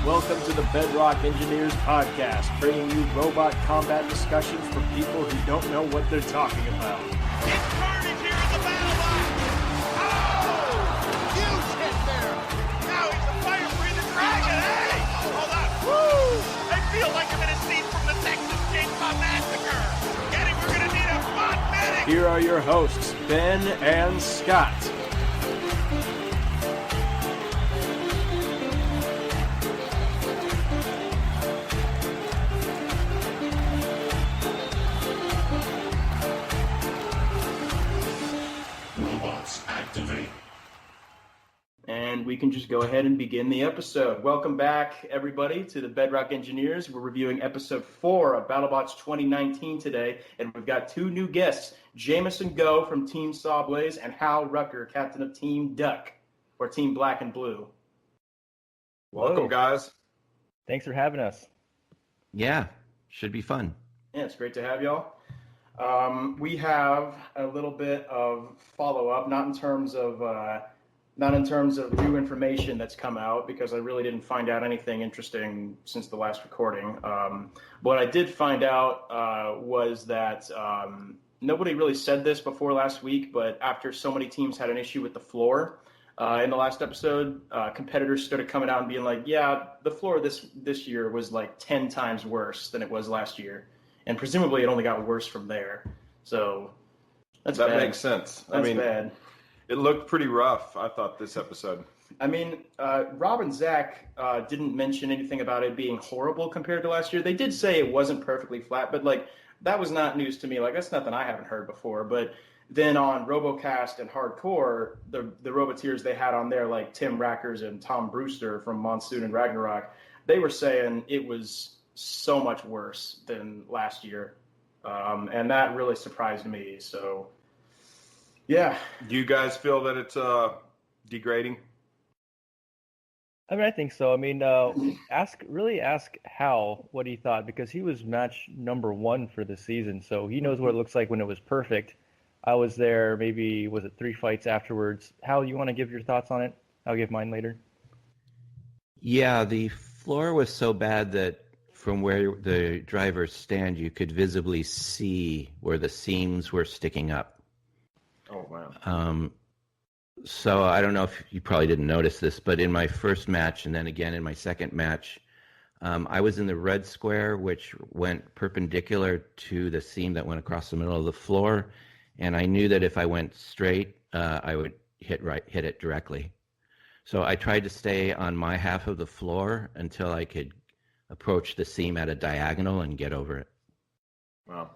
Welcome to the Bedrock Engineers Podcast, bringing you robot combat discussions for people who don't know what they're talking about. It's carnage here in the Battlebots! Oh! Huge hit there! Now he's a fire-breathing dragon! Hey! Hold on! Woo! I feel like I'm in a scene from the Texas Chainsaw Massacre! Getting, we're gonna need a bot medic! Here are your hosts, Ben and Scott. And we can just go ahead and begin the episode. Welcome back, everybody, to the Bedrock Engineers. We're reviewing episode 4 of Battlebots 2019 today, and we've got two new guests, Jamison Go from Team Sawblaze and Hal Rucker, captain of Team Duck, or Team Black and Blue. Welcome, guys. Thanks for having us. Yeah, should be fun. Yeah, it's great to have y'all. We have a little bit of follow-up, not in terms of new information that's come out, because I really didn't find out anything interesting since the last recording. What I did find out was that nobody really said this before last week, but after so many teams had an issue with the floor in the last episode, competitors started coming out and being like, yeah, the floor this year was like 10 times worse than it was last year. And presumably it only got worse from there. So that bad. Makes sense. That's bad. It looked pretty rough, I thought, this episode. I mean, Rob and Zach didn't mention anything about it being horrible compared to last year. They did say it wasn't perfectly flat, but like that was not news to me. Like that's nothing I haven't heard before. But then on RoboCast and Hardcore, the Roboteers they had on there, like Tim Rackers and Tom Brewster from Monsoon and Ragnarok, they were saying it was so much worse than last year. And that really surprised me. So, yeah. Do you guys feel that it's degrading? I mean, I think so. I mean, ask Hal what he thought, because he was match number 1 for the season, so he knows what it looks like when it was perfect. I was there, maybe, was it 3 fights afterwards? Hal, you want to give your thoughts on it? I'll give mine later. Yeah, the floor was so bad that from where the drivers stand, you could visibly see where the seams were sticking up. Oh, wow. So I don't know if you probably didn't notice this, but in my first match and then again in my second match, I was in the red square, which went perpendicular to the seam that went across the middle of the floor. And I knew that if I went straight, I would hit it directly. So I tried to stay on my half of the floor until I could approach the seam at a diagonal and get over it. Wow.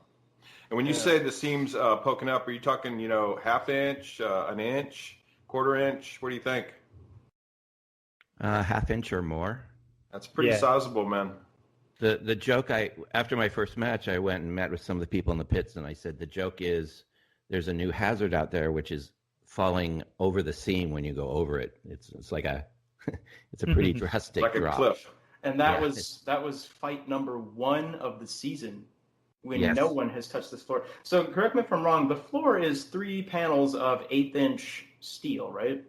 And when you say the seam's poking up, are you talking, half inch, an inch, quarter inch? What do you think? Half inch or more. That's pretty sizable, man. The joke, after my first match, I went and met with some of the people in the pits, and I said, the joke is there's a new hazard out there, which is falling over the seam when you go over it. It's like it's a pretty drastic like drop. A cliff. And that was fight number 1 of the season when no one has touched this floor. So correct me if I'm wrong, the floor is 3 panels of 1/8-inch steel, right?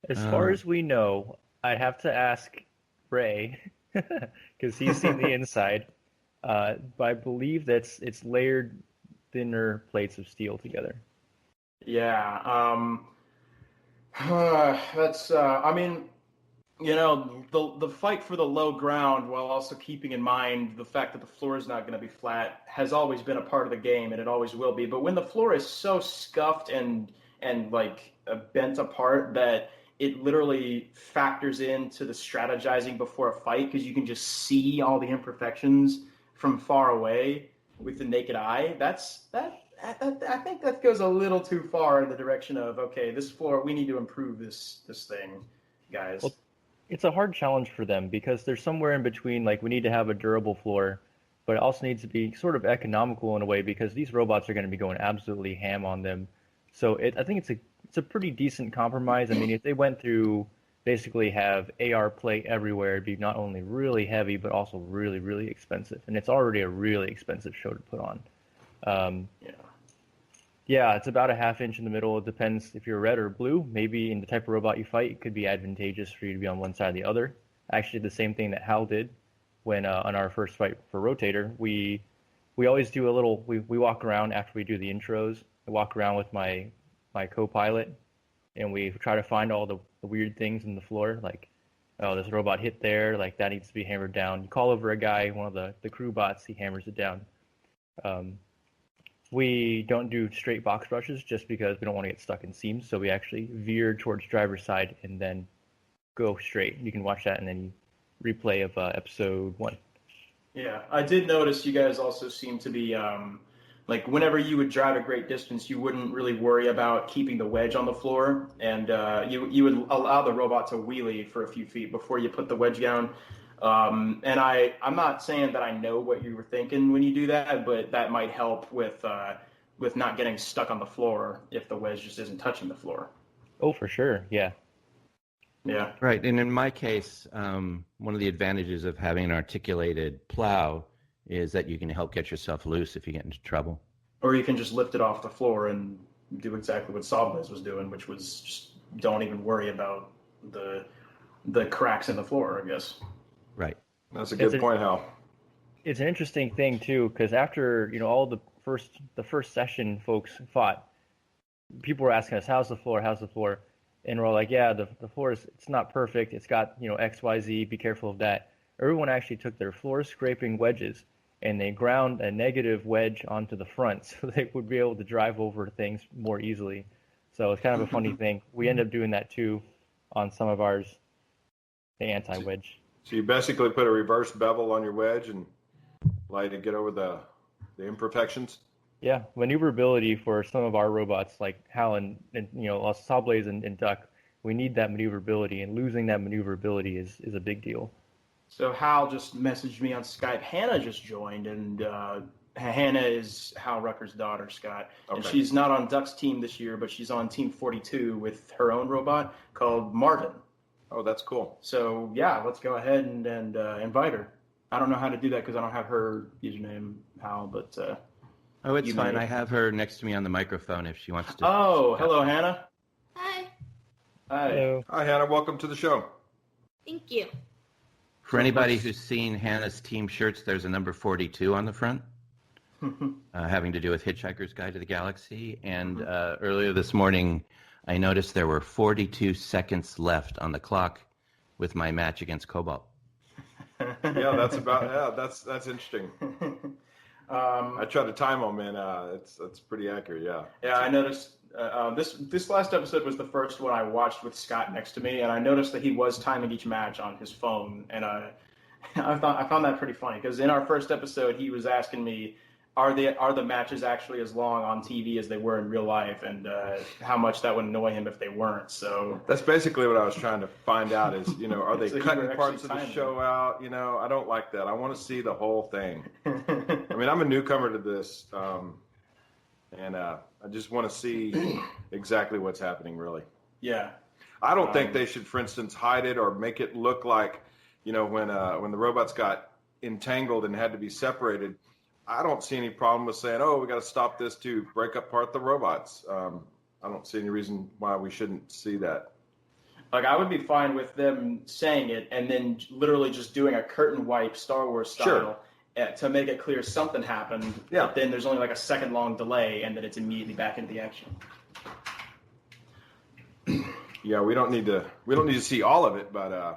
As far as we know, I'd have to ask Ray, because he's seen the inside. But I believe it's layered thinner plates of steel together. Yeah. That's, I mean, the fight for the low ground, while also keeping in mind the fact that the floor is not going to be flat, has always been a part of the game, and it always will be. But when the floor is so scuffed and like bent apart that it literally factors into the strategizing before a fight, because you can just see all the imperfections from far away with the naked eye, I think that goes a little too far in the direction of, okay, this floor, we need to improve this thing, guys. Well, it's a hard challenge for them, because they're somewhere in between, like, we need to have a durable floor, but it also needs to be sort of economical in a way, because these robots are going to be going absolutely ham on them. So I think it's a pretty decent compromise. I mean, if they went through basically have AR plate everywhere, it'd be not only really heavy, but also really, really expensive. And it's already a really expensive show to put on. Yeah, it's about a half inch in the middle. It depends if you're red or blue. Maybe in the type of robot you fight, it could be advantageous for you to be on one side or the other. Actually, the same thing that Hal did when on our first fight for Rotator. We always do a little. We walk around after we do the intros. I walk around with my co-pilot, and we try to find all the weird things in the floor, like, oh, this robot hit there, like that needs to be hammered down. You call over a guy, one of the crew bots, he hammers it down. We don't do straight box brushes just because we don't want to get stuck in seams, so we actually veer towards driver's side and then go straight. You can watch that and then you replay of episode 1. Yeah, I did notice you guys also seem to be, like, whenever you would drive a great distance, you wouldn't really worry about keeping the wedge on the floor, and you would allow the robot to wheelie for a few feet before you put the wedge down. And I'm not saying that I know what you were thinking when you do that, but that might help with not getting stuck on the floor if the wedge just isn't touching the floor. Oh, for sure, yeah. Yeah. Right, and in my case, one of the advantages of having an articulated plow is that you can help get yourself loose if you get into trouble. Or you can just lift it off the floor and do exactly what Sawblaze was doing, which was just don't even worry about the cracks in the floor, I guess. Right. That's a good point, Hal. It's an interesting thing too, because after all the first session folks fought, people were asking us, how's the floor? And we're all like, yeah, the floor it's not perfect. It's got X, Y, Z. Be careful of that. Everyone actually took their floor scraping wedges and they ground a negative wedge onto the front so they would be able to drive over things more easily. So it's kind of a funny thing. We end up doing that too on some of ours, the anti-wedge. So you basically put a reverse bevel on your wedge and allow you to get over the imperfections? Yeah, maneuverability for some of our robots like Hal and Sawblaze and Duck, we need that maneuverability, and losing that maneuverability is a big deal. So Hal just messaged me on Skype. Hannah just joined, and Hannah is Hal Rucker's daughter, Scott. Okay. And she's not on Duck's team this year, but she's on Team 42 with her own robot called Marvin. Oh, that's cool. So, yeah, let's go ahead and invite her. I don't know how to do that because I don't have her username, Hal, but... Oh, it's fine. I have her next to me on the microphone if she wants to. Oh, hello, Hannah. Hi. Hi. Hello. Hi, Hannah. Welcome to the show. Thank you. For anybody who's seen Hannah's team shirts, there's a number 42 on the front, having to do with Hitchhiker's Guide to the Galaxy. And earlier this morning, I noticed there were 42 seconds left on the clock with my match against Cobalt. That's interesting. I tried to time them, and it's pretty accurate. Yeah. Yeah, I noticed this last episode was the first one I watched with Scott next to me, and I noticed that he was timing each match on his phone, and I found that pretty funny because in our first episode he was asking me, are the matches actually as long on TV as they were in real life, and how much that would annoy him if they weren't. So that's basically what I was trying to find out is, are they So cutting parts of the show out? I don't like that. I want to see the whole thing. I mean, I'm a newcomer to this, and I just want to see exactly what's happening, really. Yeah. I don't think they should, for instance, hide it or make it look like, when the robots got entangled and had to be separated. I don't see any problem with saying, we got to stop this to break apart the robots. I don't see any reason why we shouldn't see that. Like, I would be fine with them saying it and then literally just doing a curtain wipe Star Wars style to make it clear something happened. Yeah. But then there's only like a second-long delay, and then it's immediately back into the action. Yeah, we don't need to see all of it, but I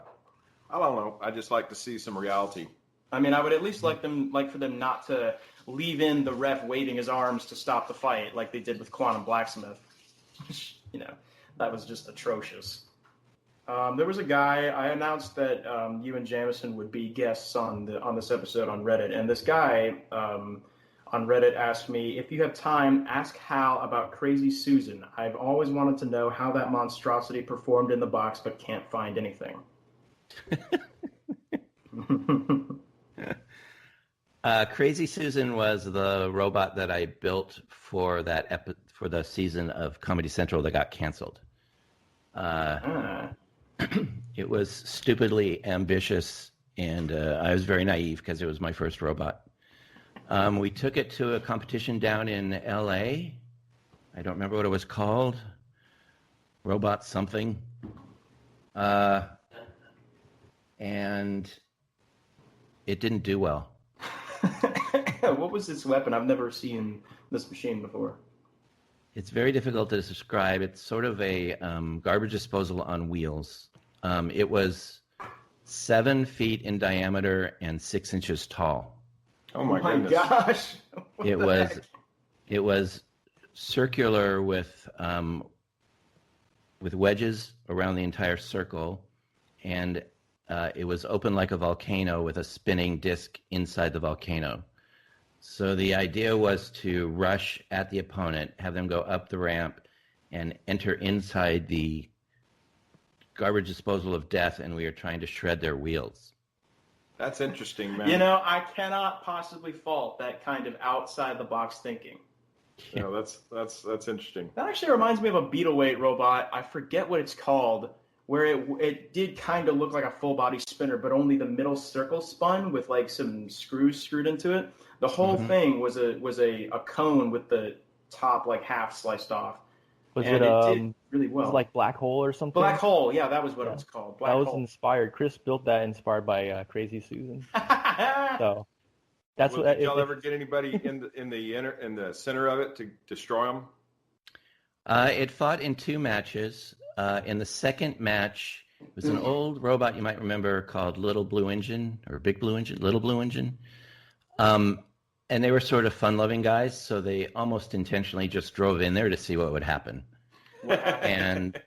don't know. I just like to see some reality. I mean, I would at least like for them not to leave in the ref waving his arms to stop the fight like they did with Quantum Blacksmith. That was just atrocious. There was a guy, I announced that you and Jamison would be guests on this episode on Reddit, and this guy on Reddit asked me, if you have time, ask Hal about Crazy Susan. I've always wanted to know how that monstrosity performed in the box, but can't find anything. Crazy Susan was the robot that I built for for the season of Comedy Central that got canceled. It was stupidly ambitious, and I was very naive because it was my first robot. We took it to a competition down in L.A. I don't remember what it was called. Robot something. And it didn't do well. What was this weapon? I've never seen this machine before. It's very difficult to describe. It's sort of a garbage disposal on wheels. It was 7 feet in diameter and 6 inches tall. Oh my goodness. Gosh! What It the was heck? it was circular with wedges around the entire circle, and it was open like a volcano with a spinning disc inside the volcano. So the idea was to rush at the opponent, have them go up the ramp, and enter inside the garbage disposal of death, and we are trying to shred their wheels. That's interesting, man. You know, I cannot possibly fault that kind of outside the box thinking. You know, that's interesting. That actually reminds me of a Beetleweight robot. I forget what it's called, where it did kind of look like a full body spinner, but only the middle circle spun with like some screws screwed into it. The whole thing was a cone with the top like half sliced off. Was And it did really well. was it like Black Hole or something? Black Hole, yeah, that was what it was called. Black That was Hole. inspired. Chris built that inspired by Crazy Susan. So that's Well, what. did y'all ever get anybody in the center of it to destroy them? It fought in 2 matches. In the second match, it was an old robot you might remember called Little Blue Engine or Big Blue Engine, Little Blue Engine. And they were sort of fun-loving guys, so they almost intentionally just drove in there to see what would happen. And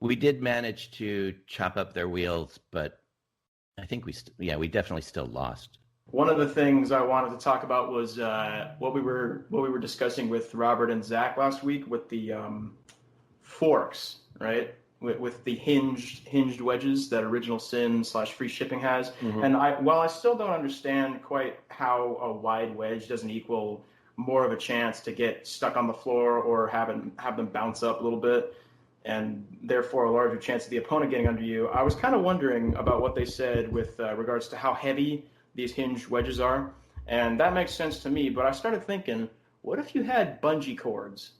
we did manage to chop up their wheels, but I think we definitely still lost. One of the things I wanted to talk about was what we were discussing with Robert and Zach last week with the forks, right? With the hinged wedges that Original Sin / Free Shipping has. And while I still don't understand quite how a wide wedge doesn't equal more of a chance to get stuck on the floor or have them bounce up a little bit, and therefore a larger chance of the opponent getting under you, I was kind of wondering about what they said with regards to how heavy these hinged wedges are. And that makes sense to me, but I started thinking, what if you had bungee cords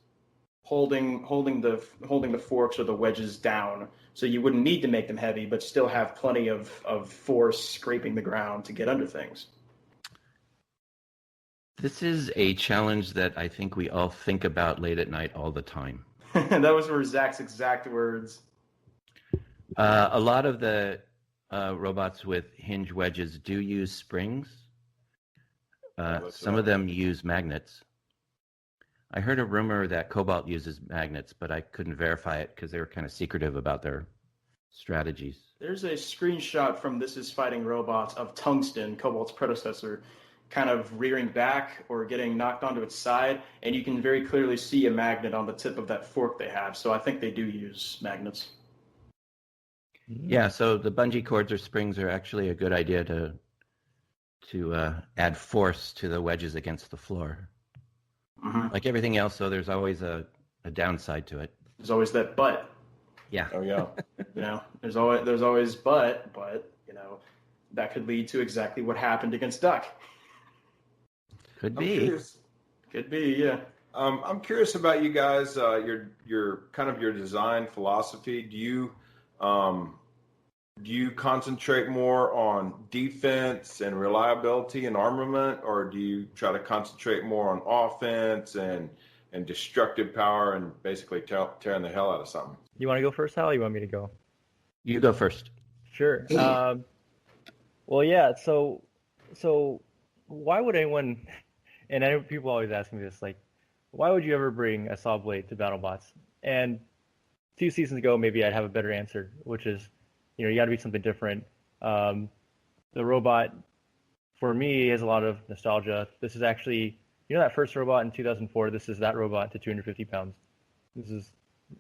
holding the forks or the wedges down, so you wouldn't need to make them heavy, but still have plenty of force scraping the ground to get under things? This is a challenge that I think we all think about late at night all the time. That was were Zach's exact words. A lot of the robots with hinge wedges do use springs. Some of them use magnets. I heard a rumor that Cobalt uses magnets, but I couldn't verify it because they were kind of secretive about their strategies. There's a screenshot from This Is Fighting Robots of Tungsten, Cobalt's predecessor, kind of rearing back or getting knocked onto its side, and you can very clearly see a magnet on the tip of that fork they have. So I think they do use magnets. Yeah, so the bungee cords or springs are actually a good idea to add force to the wedges against the floor. Like everything else, though, there's always a downside to it. There's always that but. Yeah. Oh yeah. You know, there's always but you know, that could lead to exactly what happened against Duck. Could I'm be. curious. Could be, yeah. I'm curious about you guys. Your kind of your design philosophy. Do you concentrate more on defense and reliability and armament, or do you try to concentrate more on offense and destructive power and basically tearing the hell out of something? You want to go first, Hal? Or you want me to go? You go first. Sure. Well, yeah. So why would anyone? And I know people always ask me this, like, why would you ever bring a saw blade to BattleBots? And 2 seasons ago, maybe I'd have a better answer, which is, you got to be something different. The robot, for me, has a lot of nostalgia. This is actually, that first robot in 2004, this is that robot to 250 pounds. This is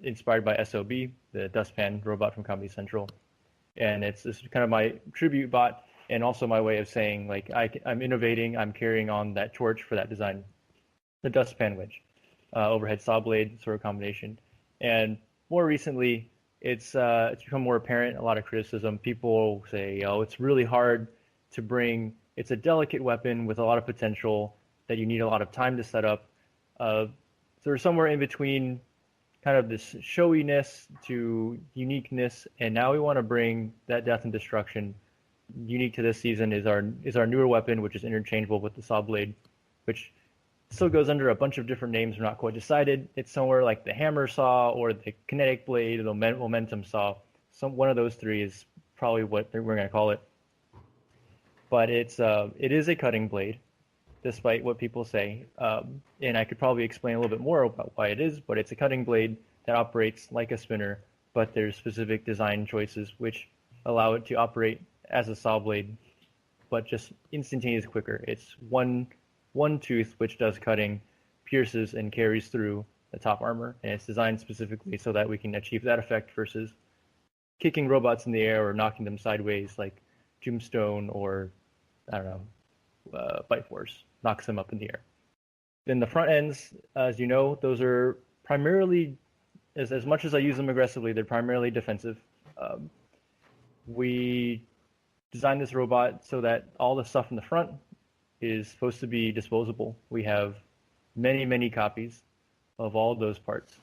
inspired by SOB, the dustpan robot from Comedy Central. And it's kind of my tribute bot, and also my way of saying, like, I'm innovating, I'm carrying on that torch for that design. The dustpan wedge, overhead saw blade sort of combination. And more recently, it's become more apparent, a lot of criticism. People say, it's really hard to bring, it's a delicate weapon with a lot of potential that you need a lot of time to set up. they're somewhere in between kind of this showiness to uniqueness, and now we want to bring that death and destruction. Unique to this season is our newer weapon, which is interchangeable with the saw blade, which still goes under a bunch of different names. We're not quite decided. It's somewhere like the hammer saw or the kinetic blade or the momentum saw. One of those three is probably what we're going to call it. But it is a cutting blade, despite what people say. And I could probably explain a little bit more about why it is, but it's a cutting blade that operates like a spinner, but there's specific design choices which allow it to operate as a saw blade, but just instantaneously quicker. It's one tooth which does cutting, pierces, and carries through the top armor, and it's designed specifically so that we can achieve that effect versus kicking robots in the air or knocking them sideways like Tombstone or, I don't know, Bite Force knocks them up in the air. Then the front ends, as you know, those are primarily, as much as I use them aggressively, they're primarily defensive. We designed this robot so that all the stuff in the front is supposed to be disposable. We have many, many copies of all those parts.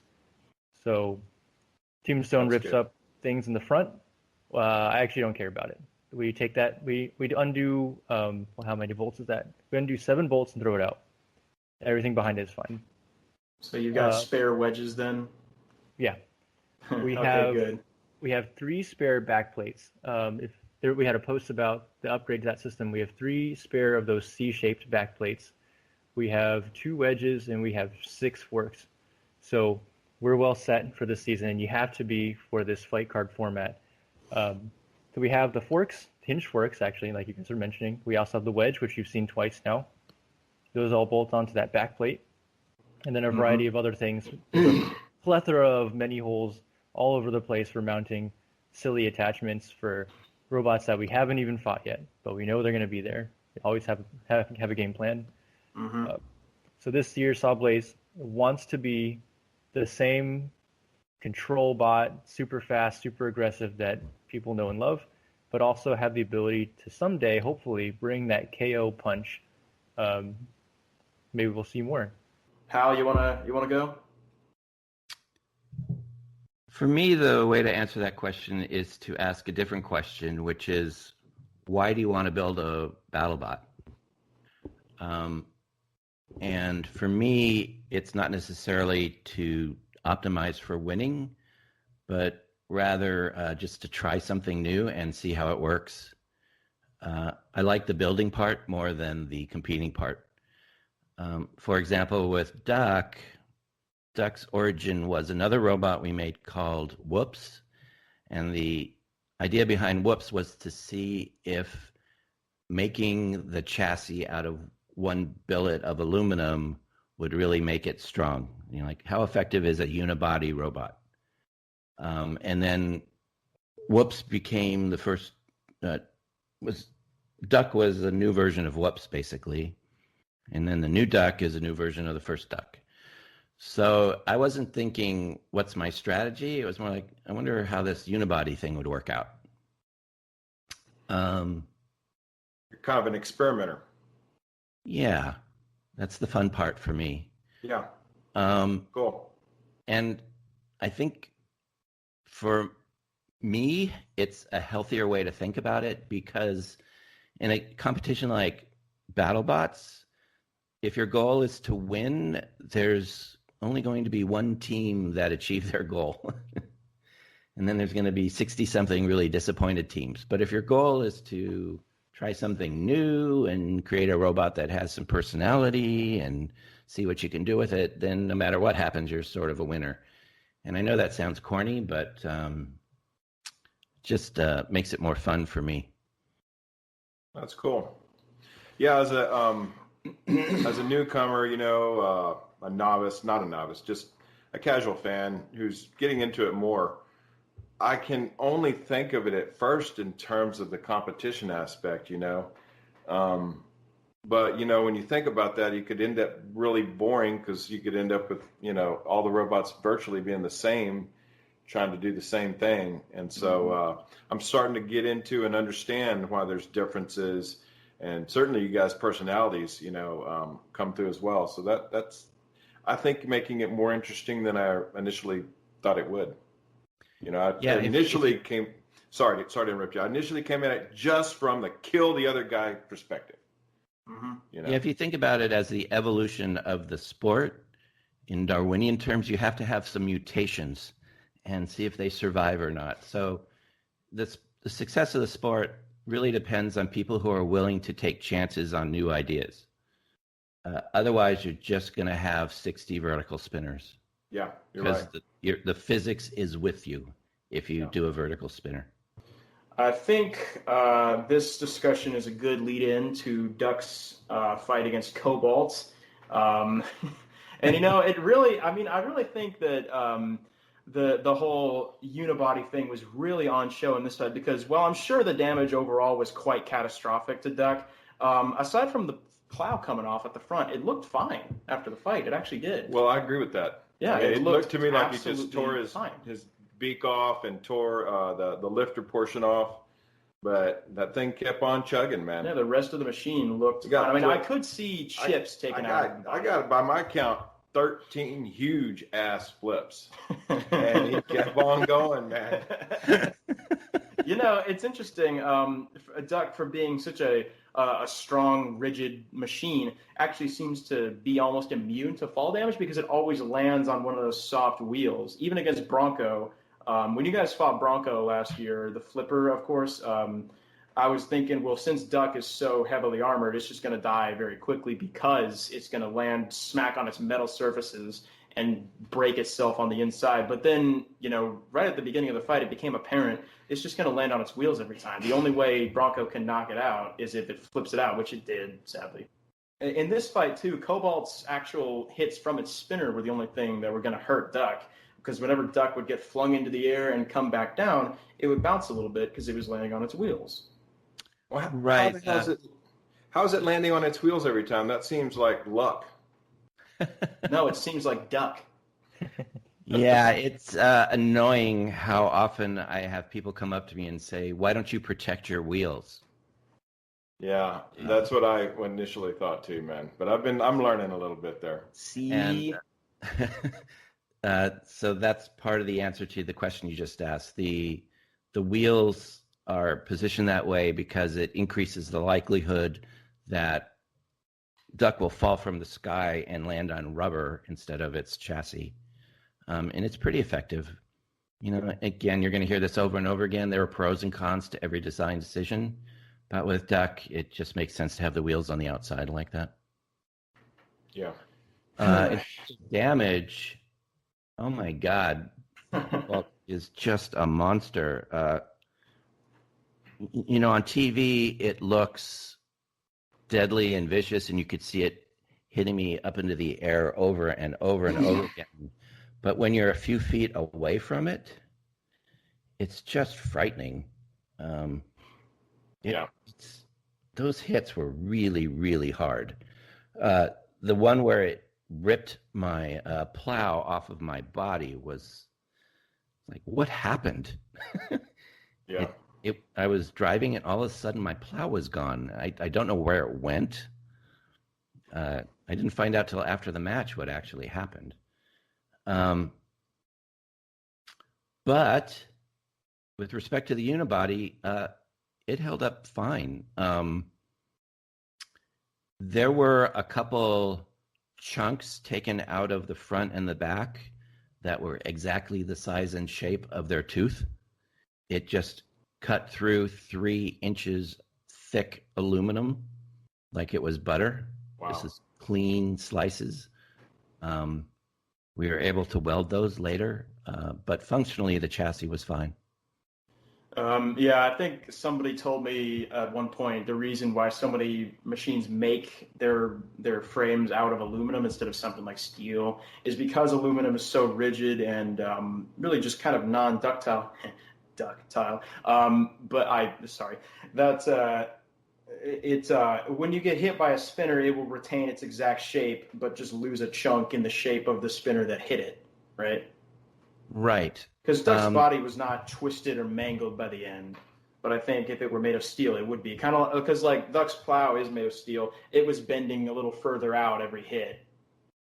So Tombstone rips up things in the front. I actually don't care about it. We take that, we undo, how many bolts is that? We undo 7 bolts and throw it out. Everything behind it is fine. So you've got spare wedges then? Yeah. We good. We have 3 spare back plates. We had a post about the upgrade to that system. We have 3 spare of those C-shaped back plates. We have 2 wedges and we have 6 forks. So we're well set for this season, and you have to be for this fight card format. So we have the forks, hinged forks, actually, like you guys were mentioning. We also have the wedge, which you've seen twice now. Those all bolt onto that back plate. And then a variety of other things. A plethora of many holes all over the place for mounting silly attachments for robots that we haven't even fought yet, but we know they're going to be there. We always have a game plan. So this year, Sawblaze wants to be the same control bot, super fast, super aggressive that people know and love, but also have the ability to someday, hopefully, bring that KO punch. Maybe we'll see more. Hal, you wanna go? For me, the way to answer that question is to ask a different question, which is, why do you want to build a BattleBot? And for me, it's not necessarily to optimize for winning, but rather just to try something new and see how it works. I like the building part more than the competing part. For example, with Duck's origin was another robot we made called Whoops. And the idea behind Whoops was to see if making the chassis out of one billet of aluminum would really make it strong. You know, like how effective is a unibody robot? And then Whoops became the first, Duck was a new version of Whoops, basically. And then the new Duck is a new version of the first Duck. So I wasn't thinking, what's my strategy? It was more like, I wonder how this unibody thing would work out. You're kind of an experimenter. Yeah, that's the fun part for me. Yeah. Cool. And I think for me, it's a healthier way to think about it, because in a competition like BattleBots, if your goal is to win, there's only going to be one team that achieve their goal. And then there's going to be 60-something really disappointed teams. But if your goal is to try something new and create a robot that has some personality and see what you can do with it, then no matter what happens, you're sort of a winner. And I know that sounds corny, but just makes it more fun for me. That's cool. Yeah, as a newcomer, you know, not a novice, just a casual fan who's getting into it more, I can only think of it at first in terms of the competition aspect, you know. But, you know, when you think about that, you could end up really boring, because you could end up with, you know, all the robots virtually being the same, trying to do the same thing. And so I'm starting to get into and understand why there's differences. And certainly you guys' personalities, you know, come through as well. So that's, I think making it more interesting than I initially thought it would. I initially came. Sorry to interrupt you. I initially came at it just from the kill the other guy perspective. Mm-hmm. Yeah, if you think about it as the evolution of the sport, in Darwinian terms, you have to have some mutations and see if they survive or not. So the success of the sport really depends on people who are willing to take chances on new ideas. Otherwise, you're just going to have 60 vertical spinners. Yeah, you're right. Because the physics is with you if you do a vertical spinner. I think this discussion is a good lead-in to Duck's fight against Cobalts. And, it really, I really think that the whole unibody thing was really on show in this fight because, while I'm sure the damage overall was quite catastrophic to Duck, aside from the plow coming off at the front, it looked fine after the fight. It actually did. Well, I agree with that. Yeah, it looked to me like he just absolutely tore his beak off and tore the lifter portion off, but that thing kept on chugging, man. Yeah, the rest of the machine looked fine. I could see chips taken out. I got, by my count, 13 huge ass flips, and he kept on going, man. It's interesting. Duck, for being such a strong, rigid machine, actually seems to be almost immune to fall damage because it always lands on one of those soft wheels. Even against Bronco, when you guys fought Bronco last year, the flipper, of course, I was thinking, well, since Duck is so heavily armored, it's just going to die very quickly because it's going to land smack on its metal surfaces and break itself on the inside. But then, right at the beginning of the fight, it became apparent it's just going to land on its wheels every time. The only way Bronco can knock it out is if it flips it out, which it did, sadly. In this fight, too, Cobalt's actual hits from its spinner were the only thing that were going to hurt Duck, because whenever Duck would get flung into the air and come back down, it would bounce a little bit because it was landing on its wheels. Well, right. How is it landing on its wheels every time? That seems like luck. No, it seems like Duck. Yeah, it's annoying how often I have people come up to me and say, "Why don't you protect your wheels?" Yeah, that's what I initially thought too, man. But I'm learning a little bit there. See, and, so that's part of the answer to the question you just asked. The wheels are positioned that way because it increases the likelihood that Duck will fall from the sky and land on rubber instead of its chassis. And it's pretty effective. Again, you're going to hear this over and over again. There are pros and cons to every design decision. But with Duck, it just makes sense to have the wheels on the outside like that. Yeah. Damage, oh my God, is just a monster. On TV, it looks deadly and vicious, and you could see it hitting me up into the air over and over and over again. But when you're a few feet away from it, it's just frightening. Those hits were really, really hard. The one where it ripped my plow off of my body was like, what happened? Yeah. I was driving and all of a sudden my plow was gone. I don't know where it went. I didn't find out till after the match what actually happened. But with respect to the unibody, it held up fine. There were a couple chunks taken out of the front and the back that were exactly the size and shape of their tooth. It just cut through 3 inches thick aluminum like it was butter. Wow. This is clean slices. We were able to weld those later, but functionally the chassis was fine. I think somebody told me at one point the reason why so many machines make their frames out of aluminum instead of something like steel is because aluminum is so rigid and really just kind of non-ductile. When you get hit by a spinner, it will retain its exact shape, but just lose a chunk in the shape of the spinner that hit it, right? Right. Because Duck's body was not twisted or mangled by the end. But I think if it were made of steel, it would be. Kind of because, like, Duck's plow is made of steel. It was bending a little further out every hit.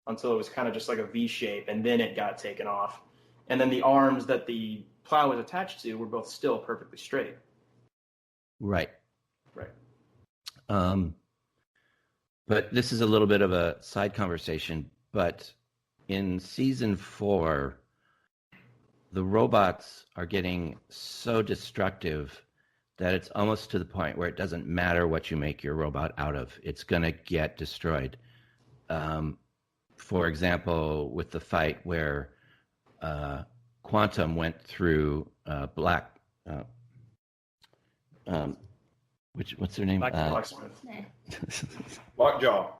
until it was kind of just like a V shape, and then it got taken off. And then the arms that the plow was attached to were both still perfectly straight. Right. Right. But this is a little bit of a side conversation. But in season 4, the robots are getting so destructive that it's almost to the point where it doesn't matter what you make your robot out of. It's going to get destroyed. For example, with the fight where Quantum went through Black... what's their name? Blacksmith. Lockjaw.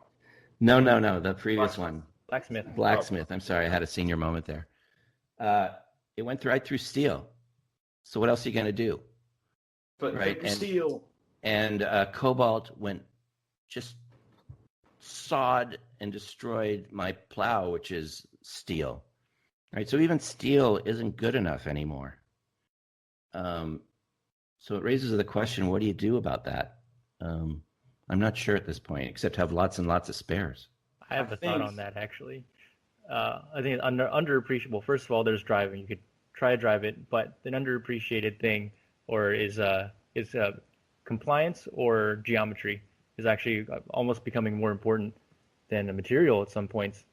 No, the previous one. Blacksmith. I'm sorry, I had a senior moment there. It went right through steel. So what else are you going to do? But right, and steel. And Cobalt went just sawed and destroyed my plow, which is steel. Right, so even steel isn't good enough anymore. So it raises the question: what do you do about that? I'm not sure at this point, except have lots and lots of spares. I have a thought on that actually. I think underappreciated. Well, first of all, there's driving. You could try to drive it, but an underappreciated thing, is compliance or geometry, is actually almost becoming more important than the material at some points.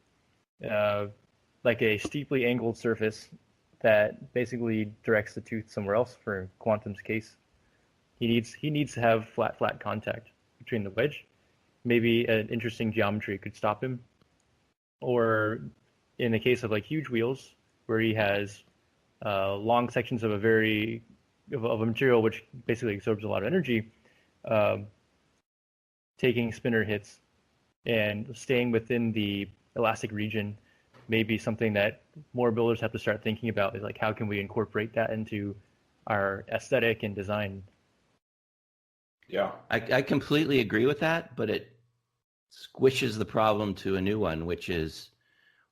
Like a steeply angled surface that basically directs the tooth somewhere else. For Quantum's case, he needs to have flat contact between the wedge. Maybe an interesting geometry could stop him. Or in the case of like huge wheels, where he has long sections of a material which basically absorbs a lot of energy, taking spinner hits and staying within the elastic region may be something that more builders have to start thinking about, is like, how can we incorporate that into our aesthetic and design? Yeah. I completely agree with that, but it squishes the problem to a new one, which is,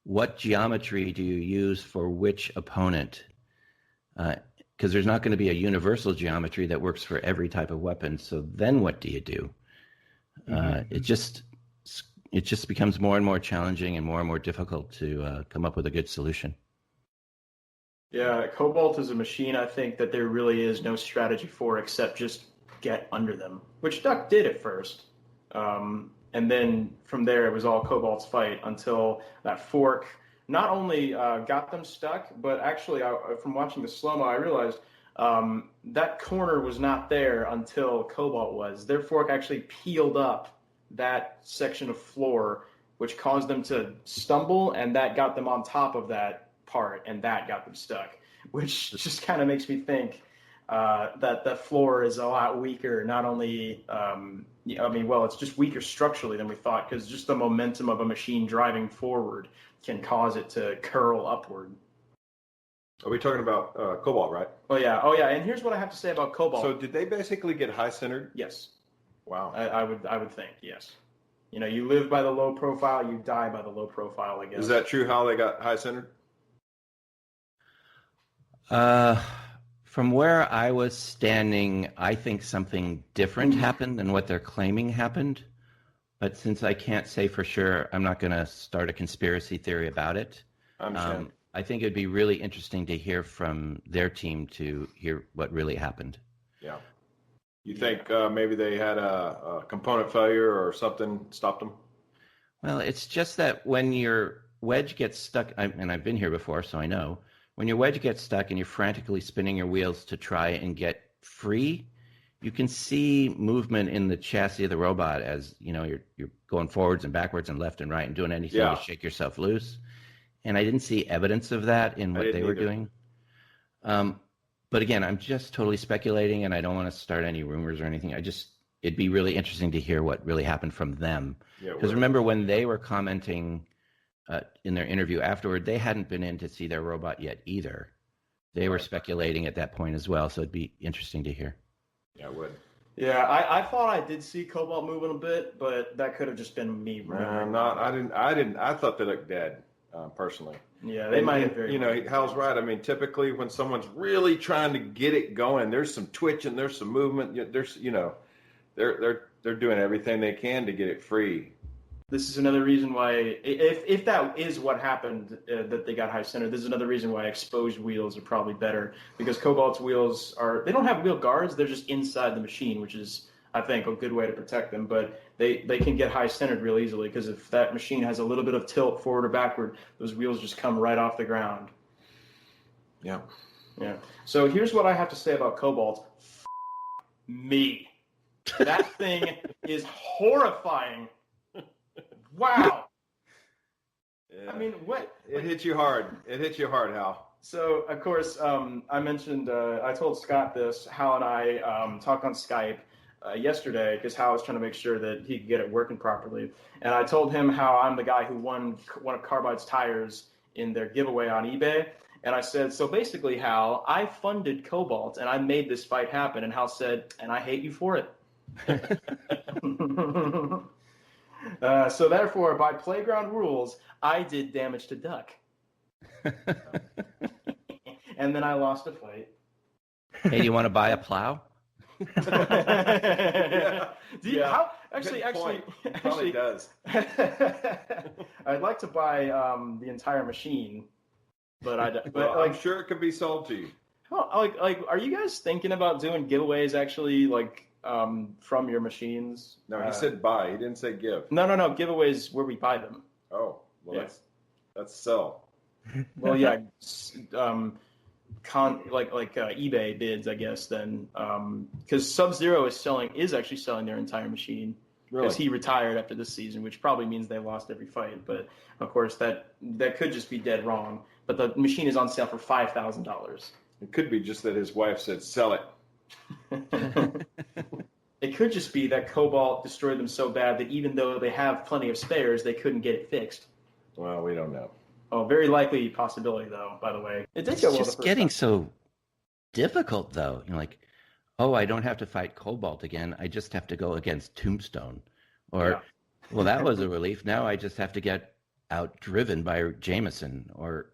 what geometry do you use for which opponent? Because there's not going to be a universal geometry that works for every type of weapon. So then what do you do? It just becomes more and more challenging and more difficult to come up with a good solution. Yeah, Cobalt is a machine, I think, that there really is no strategy for except just get under them, which Duck did at first. And then from there, it was all Cobalt's fight until that fork not only got them stuck, but actually, from watching the slow-mo, I realized that corner was not there until Cobalt was. Their fork actually peeled up that section of floor, which caused them to stumble, and that got them on top of that part, and that got them stuck, which just kind of makes me think that the floor is a lot weaker. Not only, it's just weaker structurally than we thought, because just the momentum of a machine driving forward can cause it to curl upward. Are we talking about Cobalt, right? Oh yeah. And here's what I have to say about Cobalt. So did they basically get high-centered? Yes. Wow. I would think, yes. You live by the low profile, you die by the low profile, I guess. Is that true, how they got high-centered? From where I was standing, I think something different happened than what they're claiming happened. But since I can't say for sure, I'm not going to start a conspiracy theory about it. I understand. I think it'd be really interesting to hear from their team to hear what really happened. Yeah. You think maybe they had a component failure or something stopped them? Well, it's just that when your wedge gets stuck, and I've been here before, so I know, when your wedge gets stuck and you're frantically spinning your wheels to try and get free, you can see movement in the chassis of the robot as, you're going forwards and backwards and left and right and doing anything to shake yourself loose. And I didn't see evidence of that in what they were doing. But again, I'm just totally speculating, and I don't want to start any rumors or anything. It'd be really interesting to hear what really happened from them. Because remember, when they were commenting in their interview afterward, they hadn't been in to see their robot yet either. They were speculating at that point as well, so it'd be interesting to hear. Yeah, it would. Yeah, I thought I did see Cobalt moving a bit, but that could have just been me. I didn't. I thought they looked dead, personally. Yeah, they might have very. Hal's right. I mean, typically when someone's really trying to get it going, there's some twitch and there's some movement. They're doing everything they can to get it free. This is another reason why, if that is what happened, that they got high center, this is another reason why exposed wheels are probably better, because Cobalt's wheels they don't have wheel guards, they're just inside the machine, which is, I think, a good way to protect them, but they can get high centered real easily, because if that machine has a little bit of tilt forward or backward, those wheels just come right off the ground. Yeah. Yeah. So here's what I have to say about Cobalt. Me. That thing is horrifying. Wow. Yeah. I mean, what? It hit you hard. It hit you hard, Hal. So, of course, I mentioned, I told Scott this. Hal and I talked on Skype yesterday because Hal was trying to make sure that he could get it working properly. And I told him how I'm the guy who won one of Carbide's tires in their giveaway on eBay. And I said, so basically, Hal, I funded Cobalt and I made this fight happen. And Hal said, and I hate you for it. So therefore, by playground rules, I did damage to Duck. And then I lost a fight. Hey, do you want to buy a plow? Yeah. Yeah. Actually, It probably does. I'd like to buy the entire machine, but I'm sure it could be sold to you. are you guys thinking about doing giveaways actually, like from your machines? No, he said buy. He didn't say give. No, giveaways where we buy them. Oh, well, Yeah. that's sell. Well, yeah, eBay bids, I guess. Then, because Sub-Zero is actually selling their entire machine because he retired after this season, which probably means they lost every fight. But of course, that could just be dead wrong. But the machine is on sale for $5,000. It could be just that his wife said sell it. It could just be that Cobalt destroyed them so bad that even though they have plenty of spares, they couldn't get it fixed. Well, we don't know. Oh, very likely possibility, though, by the way. It did It's go well the just first getting time. so difficult, though. You're like, oh, I don't have to fight Cobalt again. I just have to go against Tombstone. Or, well, that was a relief. Now I just have to get outdriven by Jamison. Or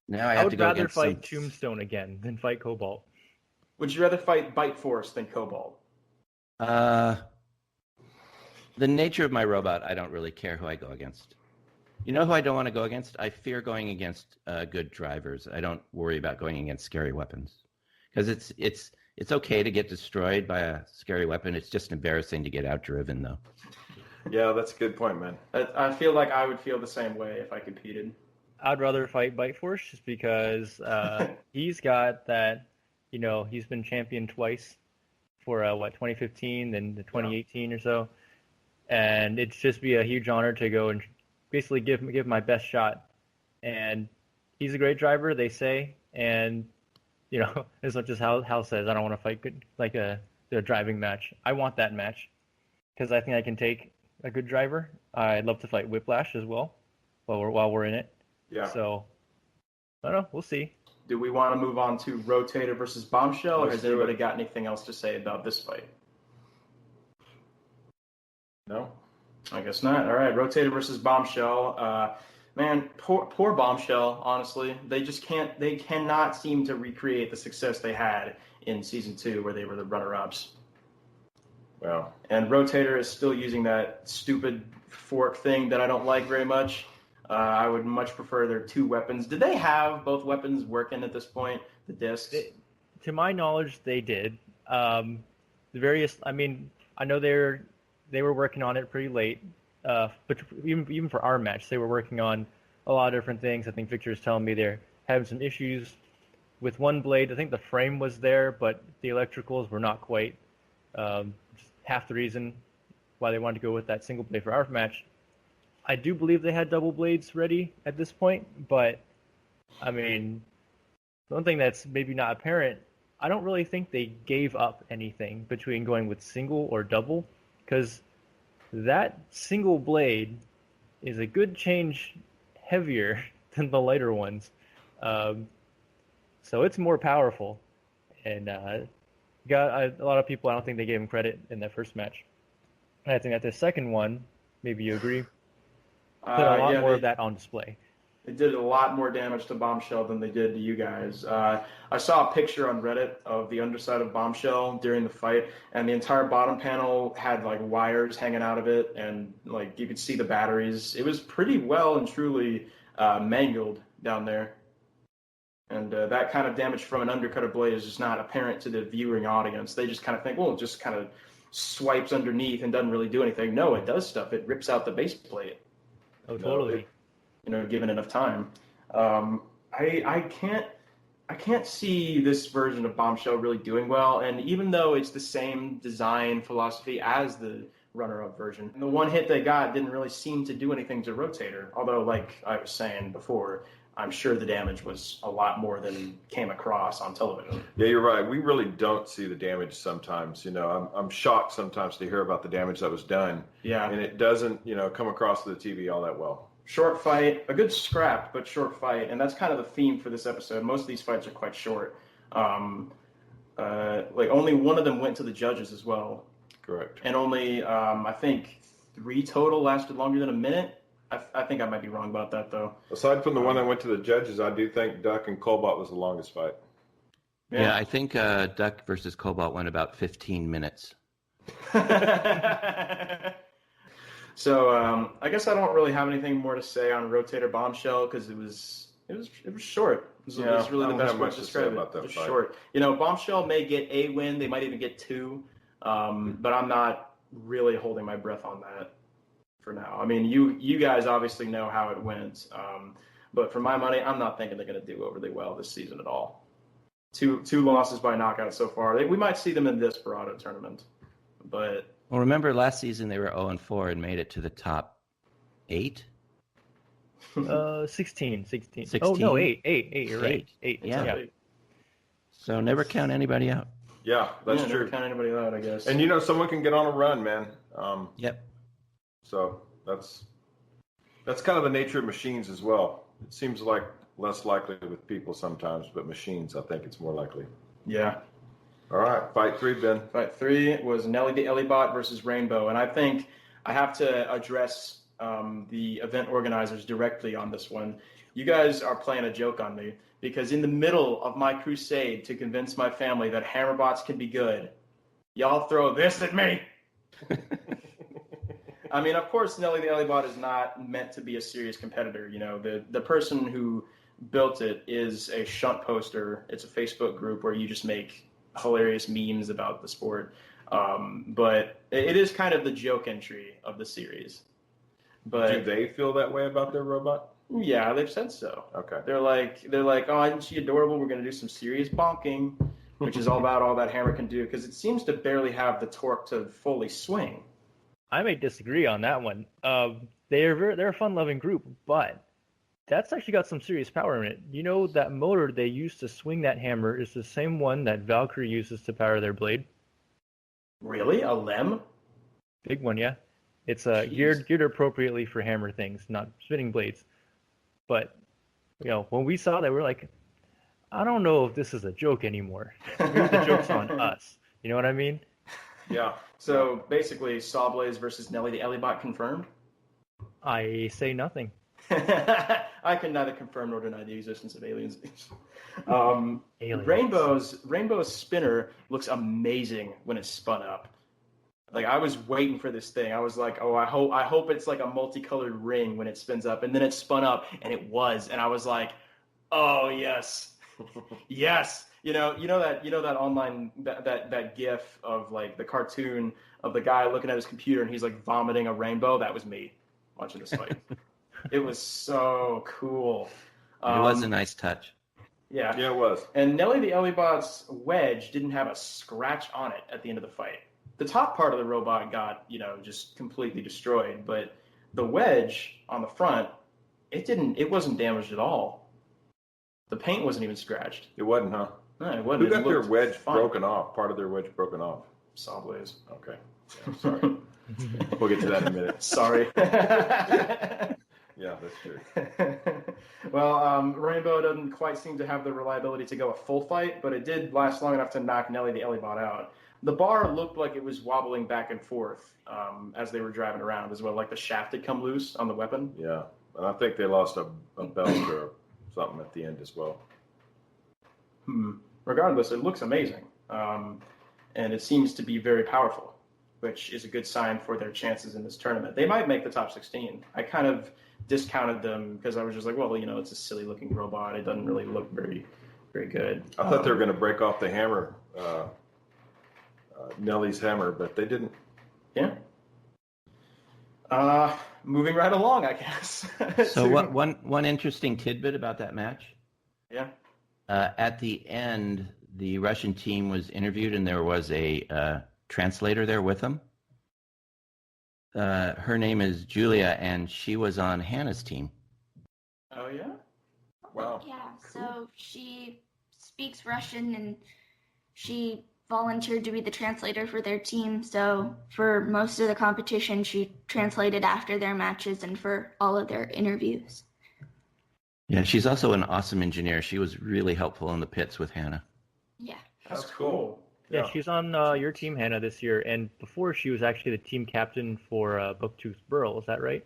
now I have to go would rather against fight Tombstone again than fight Cobalt. Would you rather fight Bite Force than Cobalt? The nature of my robot, I don't really care who I go against. You know who I don't want to go against? I fear going against good drivers. I don't worry about going against scary weapons. Because it's okay to get destroyed by a scary weapon. It's just embarrassing to get outdriven, though. Yeah, that's a good point, man. I feel like I would feel the same way if I competed. I'd rather fight Bite Force just because he's got that, he's been champion twice for 2015 and the 2018 or so. And it'd just be a huge honor to go and basically give my best shot. And he's a great driver, they say. And, as much as Hal says, I don't want to fight a driving match. I want that match because I think I can take a good driver. I'd love to fight Whiplash as well while we're in it. Yeah. So, I don't know. We'll see. Do we want to move on to Rotator versus Bombshell, or Let's has do anybody it. got anything else to say about this fight? No? I guess not. All right, Rotator versus Bombshell. Man, poor Bombshell, honestly. They cannot seem to recreate the success they had in Season 2 where they were the runner-ups. Well, And Rotator is still using that stupid fork thing that I don't like very much. I would much prefer their two weapons. Did they have both weapons working at this point, the discs? To my knowledge, they did. I know they were working on it pretty late. But even for our match, they were working on a lot of different things. I think Victor's telling me they're having some issues with one blade. I think the frame was there, but the electricals were not quite. Just half the reason why they wanted to go with that single blade for our match. I do believe they had double blades ready at this point, but I mean, one thing that's maybe not apparent, I don't really think they gave up anything between going with single or double, because that single blade is a good change heavier than the lighter ones. So it's more powerful. And a lot of people, I don't think they gave him credit in that first match. And I think that the second one, maybe you agree, put a lot more of that on display. It did a lot more damage to Bombshell than they did to you guys. I saw a picture on Reddit of the underside of Bombshell during the fight, and the entire bottom panel had like wires hanging out of it, and like you could see the batteries. It was pretty well and truly mangled down there. And that kind of damage from an undercutter blade is just not apparent to the viewing audience. They just kind of think, well, it just kind of swipes underneath and doesn't really do anything. No, it does stuff. It rips out the base plate. Oh, totally. Given enough time. I can't see this version of Bombshell really doing well. And even though it's the same design philosophy as the runner-up version, the one hit they got didn't really seem to do anything to Rotator. Although, like I was saying before, I'm sure the damage was a lot more than came across on television. Yeah, you're right. We really don't see the damage sometimes. I'm shocked sometimes to hear about the damage that was done. Yeah. And it doesn't, come across the TV all that well. Short fight, a good scrap, but short fight. And that's kind of the theme for this episode. Most of these fights are quite short. Only one of them went to the judges as well. Correct. And only, I think, 3 total lasted longer than a minute. I think I might be wrong about that, though. Aside from the one that went to the judges, I do think Duck and Cobalt was the longest fight. Yeah, I think Duck versus Cobalt went about 15 minutes. So I guess I don't really have anything more to say on Rotator Bombshell because it was short. It was really the best way to describe it. It was short. Bombshell may get a win. They might even get 2. But I'm not really holding my breath on that for now. I mean, you guys obviously know how it went. But for my money, I'm not thinking they're going to do overly well this season at all. Two losses by knockout so far. We might see them in the Desperado tournament, but. Well, remember last season they were 0-4 and made it to the top 8? 16. 16? Oh, no, 8. You're right. 8. Yeah. So never count anybody out. Yeah, that's true. Never count anybody out, I guess. And, someone can get on a run, man. Yep. So that's kind of the nature of machines as well. It seems like less likely with people sometimes, but machines, I think it's more likely. Yeah. All right, fight 3, Ben. Fight 3 was Nelly the Ellibot versus Rainbow, and I think I have to address the event organizers directly on this one. You guys are playing a joke on me because in the middle of my crusade to convince my family that Hammerbots can be good, y'all throw this at me. I mean, of course, Nelly the Ellibot is not meant to be a serious competitor. The person who built it is a shunt poster. It's a Facebook group where you just make hilarious memes about the sport. But it is kind of the joke entry of the series. But do they feel that way about their robot? Yeah, they've said so. Okay. They're like, oh, isn't she adorable? We're going to do some serious bonking, which is all about all that hammer can do because it seems to barely have the torque to fully swing. I may disagree on that one. They're a fun-loving group, but that's actually got some serious power in it. That motor they use to swing that hammer is the same one that Valkyrie uses to power their blade. Really? A LEM? Big one, yeah. It's geared appropriately for hammer things, not spinning blades. But, when we saw that, we're like, I don't know if this is a joke anymore. Maybe the joke's on us. You know what I mean? Yeah. So, basically, Sawblaze versus Nelly the Ellibot confirmed? I say nothing. I can neither confirm nor deny the existence of aliens. Aliens. Rainbow's spinner looks amazing when it's spun up. Like I was waiting for this thing. I was like, oh, I hope it's like a multicolored ring when it spins up. And then it spun up, and it was. And I was like, oh yes, yes. You know that online that GIF of like the cartoon of the guy looking at his computer and he's like vomiting a rainbow. That was me watching this fight. It was so cool. It was a nice touch. Yeah. Yeah, it was. And Nelly the Ellibot's wedge didn't have a scratch on it at the end of the fight. The top part of the robot got, just completely destroyed, but the wedge on the front, it wasn't damaged at all. The paint wasn't even scratched. It wasn't, huh? No, it wasn't. Who got their wedge fine. broken off? Part of their wedge broken off. Sawblaze. Okay. Yeah, sorry. We'll get to that in a minute. Sorry. Yeah, that's true. Well, Rainbow doesn't quite seem to have the reliability to go a full fight, but it did last long enough to knock Nelly the Ellibot out. The bar looked like it was wobbling back and forth as they were driving around as well, like the shaft had come loose on the weapon. Yeah. And I think they lost a belt or something at the end as well. Regardless, it looks amazing. And it seems to be very powerful, which is a good sign for their chances in this tournament. They might make the top 16. I kind of discounted them because I was just like, well, it's a silly looking robot. It doesn't really look very, very good. I thought they were going to break off the hammer, Nellie's hammer, but they didn't. Yeah. Moving right along, I guess. So one interesting tidbit about that match. Yeah. At the end, the Russian team was interviewed, and there was a translator there with them. Her name is Julia, and she was on Hannah's team. Oh, yeah? Wow. Yeah, so she speaks Russian and she volunteered to be the translator for their team. So for most of the competition, she translated after their matches and for all of their interviews. Yeah, she's also an awesome engineer. She was really helpful in the pits with Hannah. Yeah. That's cool. Yeah, she's on your team, Hannah, this year, and before she was actually the team captain for Bucktooth Burl. Is that right?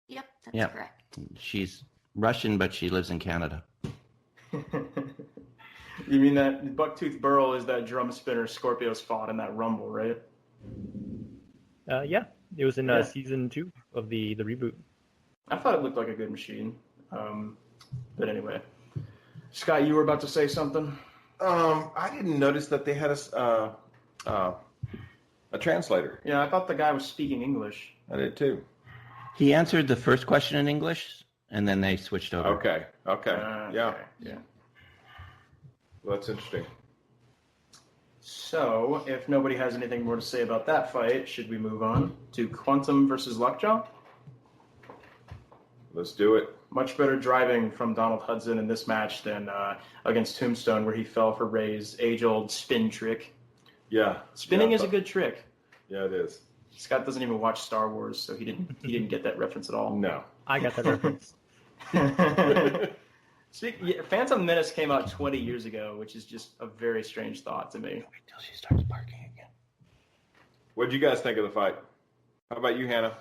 Yep, that's correct. She's Russian, but she lives in Canada. You mean that Bucktooth Burl is that drum spinner Scorpios fought in that Rumble, right? Yeah, it was in season 2 of the reboot. I thought it looked like a good machine. But anyway. Scott, you were about to say something? I didn't notice that they had a translator. Yeah, I thought the guy was speaking English. I did too. He answered the first question in English, and then they switched over. Okay. Yeah. Okay. Yeah. Well, that's interesting. So, if nobody has anything more to say about that fight, should we move on to Quantum versus Lockjaw? Let's do it. Much better driving from Donald Hudson in this match than against Tombstone, where he fell for Ray's age-old spin trick. Yeah. Spinning is a good trick. Yeah, it is. Scott doesn't even watch Star Wars, so he didn't get that reference at all. No. I got that reference. Phantom Menace came out 20 years ago, which is just a very strange thought to me. Wait till she starts barking again. What did you guys think of the fight? How about you, Hannah?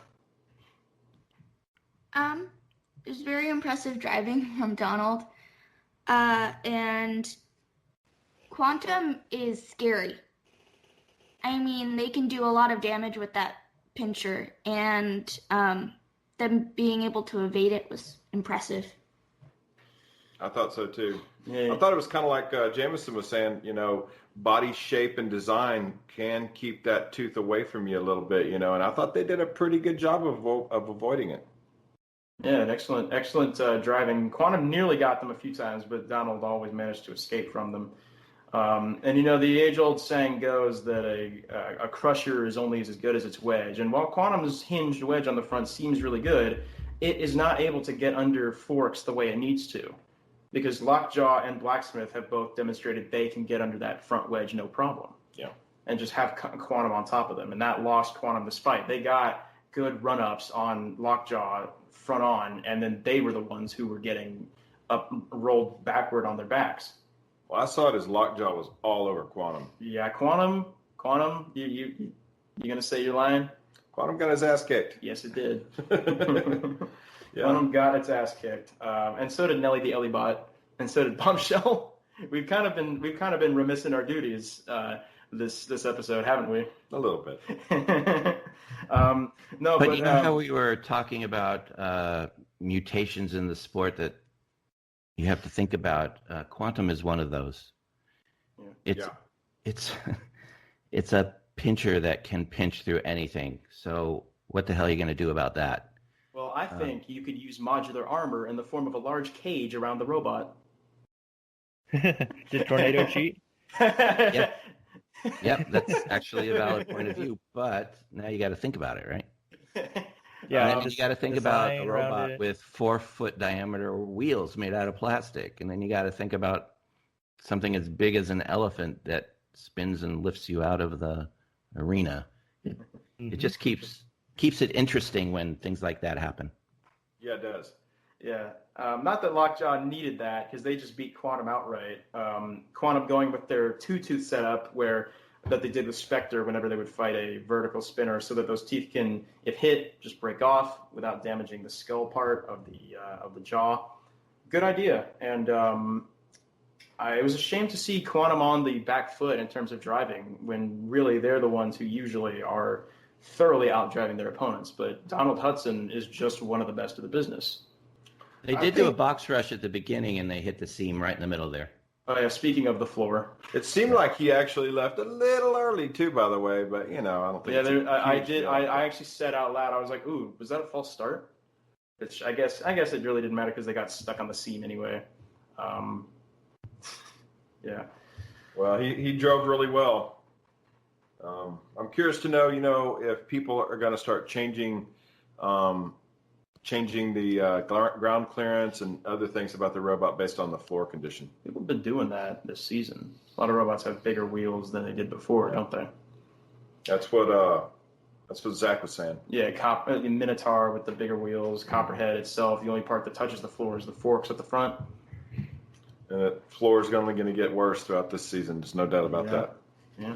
It was very impressive driving from Donald. And Quantum is scary. I mean, they can do a lot of damage with that pincher, and them being able to evade it was impressive. I thought so too. Yeah. I thought it was kind of like Jamison was saying, body shape and design can keep that tooth away from you a little bit, and I thought they did a pretty good job of avoiding it. Yeah, an excellent driving. Quantum nearly got them a few times, but Donald always managed to escape from them. And the age-old saying goes that a crusher is only as good as its wedge. And while Quantum's hinged wedge on the front seems really good, it is not able to get under forks the way it needs to, because Lockjaw and Blacksmith have both demonstrated they can get under that front wedge no problem. Yeah. And just have Quantum on top of them, and that lost Quantum the fight. They got good run-ups on Lockjaw front on, and then they were the ones who were getting rolled backward on their backs. Well, I saw it as Lockjaw was all over Quantum. Yeah, Quantum, you gonna say you're lying? Quantum got his ass kicked. Yes, it did. Yeah. Quantum got its ass kicked, and so did Nellie the Ellybot, and so did Bombshell. We've kind of been remiss in our duties this episode, haven't we? A little bit. No, But you know how we were talking about mutations in the sport that you have to think about? Quantum is one of those. Yeah. It's a pincher that can pinch through anything. So what the hell are you going to do about that? Well, I think you could use modular armor in the form of a large cage around the robot. Did Tornado cheat? Yep, that's actually a valid point of view. But now you got to think about it, right? Yeah, and then you got to think about a robot with 4-foot diameter wheels made out of plastic, and then you got to think about something as big as an elephant that spins and lifts you out of the arena. It just keeps it interesting when things like that happen. Yeah, it does. Yeah, not that Lockjaw needed that, because they just beat Quantum outright. Quantum going with their two-tooth setup, where that they did with Spectre whenever they would fight a vertical spinner, so that those teeth can, if hit, just break off without damaging the skull part of the jaw. Good idea. And it was a shame to see Quantum on the back foot in terms of driving, when really they're the ones who usually are thoroughly out driving their opponents. But Donald Hudson is just one of the best of the business. They did do a box rush at the beginning, and they hit the seam right in the middle there. Oh yeah, speaking of the floor, It seemed like he actually left a little early too, by the way. But I don't think. yeah, I did. I actually said out loud, I was like, "Ooh, was that a false start?" Which I guess it really didn't matter because they got stuck on the seam anyway. Yeah. Well, he drove really well. I'm curious to know, if people are going to start changing the ground clearance and other things about the robot based on the floor condition. People have been doing that this season. A lot of robots have bigger wheels than they did before, don't they? That's what Zach was saying. Yeah, Minotaur with the bigger wheels, Copperhead itself, the only part that touches the floor is the forks at the front. And the floor is only going to get worse throughout this season. There's no doubt about that. Yeah.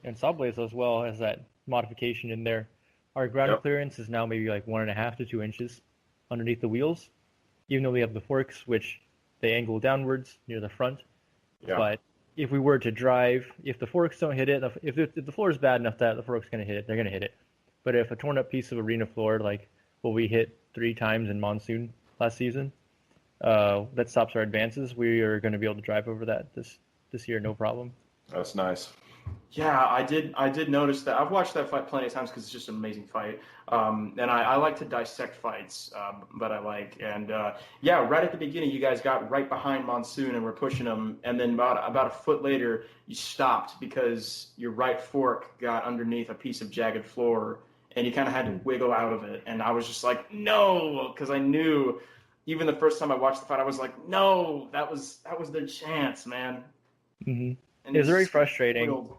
And Sawblaze as well has that modification in there. Our ground clearance is now maybe like 1.5 to 2 inches underneath the wheels, even though we have the forks, which they angle downwards near the front. Yeah. But if we were to drive, if the forks don't hit it, if the floor is bad enough that the fork's going to hit it, they're going to hit it. But if a torn up piece of arena floor, like what we hit 3 times in Monsoon last season, that stops our advances, we are going to be able to drive over that this year, no problem. That's nice. Yeah, I did notice that. I've watched that fight plenty of times because it's just an amazing fight. And I like to dissect fights, but I like. And right at the beginning, you guys got right behind Monsoon and were pushing him. And then about a foot later, you stopped because your right fork got underneath a piece of jagged floor, and you kind of had to wiggle out of it. And I was just like, no, because I knew. Even the first time I watched the fight, I was like, no, that was their chance, man. Mm-hmm. It's very frustrating.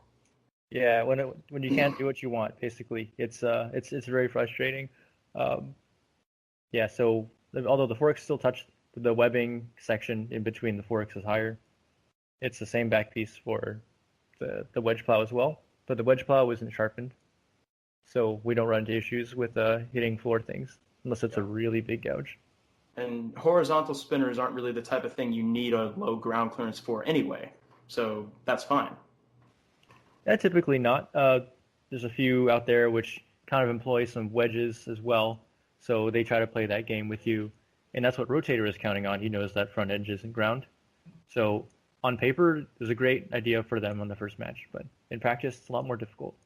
Yeah, when you can't do what you want, basically, it's very frustrating. So although the forks still touch the webbing section in between the forks is higher, it's the same back piece for the wedge plow as well. But the wedge plow isn't sharpened, so we don't run into issues with hitting floor things unless it's a really big gouge. And horizontal spinners aren't really the type of thing you need a low ground clearance for anyway. So that's fine. Yeah, typically not. There's a few out there which kind of employ some wedges as well. So they try to play that game with you. And that's what Rotator is counting on. He knows that front edge isn't ground. So on paper, it was a great idea for them on the first match. But in practice, it's a lot more difficult.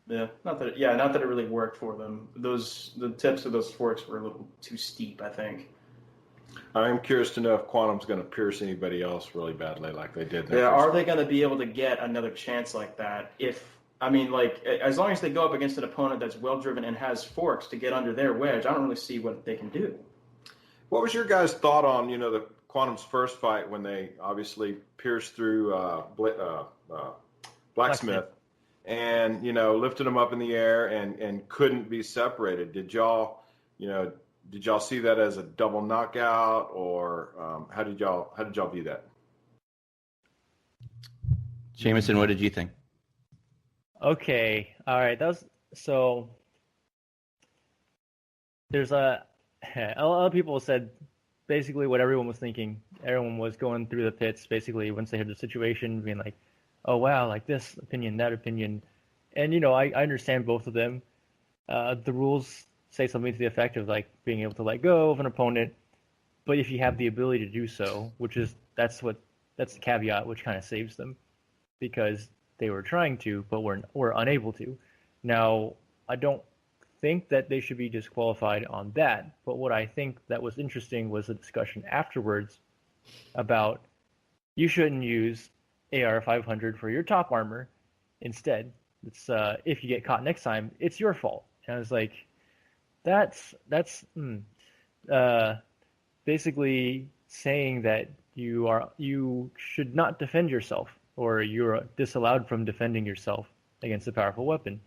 Yeah, not that it really worked for them. The tips of those forks were a little too steep, I think. I'm curious to know if Quantum's going to pierce anybody else really badly like they did. Are they going to be able to get another chance like that? As long as they go up against an opponent that's well-driven and has forks to get under their wedge, I don't really see what they can do. What was your guys' thought on, the Quantum's first fight when they obviously pierced through Blacksmith and, lifted him up in the air and couldn't be separated? Did y'all see that as a double knockout, or how did y'all view that? Jamison, what did you think? Okay, all right. There's a lot of people said basically what everyone was thinking. Everyone was going through the pits basically once they heard the situation, being like, "Oh wow, like this opinion, that opinion," and I understand both of them. The rules say something to the effect of like being able to let go of an opponent, but if you have the ability to do so, that's the caveat, which kind of saves them, because they were trying to, but were unable to. Now, I don't think that they should be disqualified on that, but what I think that was interesting was the discussion afterwards about you shouldn't use AR 500 for your top armor. Instead, it's if you get caught next time, it's your fault. And I was like, that's basically saying that you should not defend yourself, or you're disallowed from defending yourself against a powerful weapon.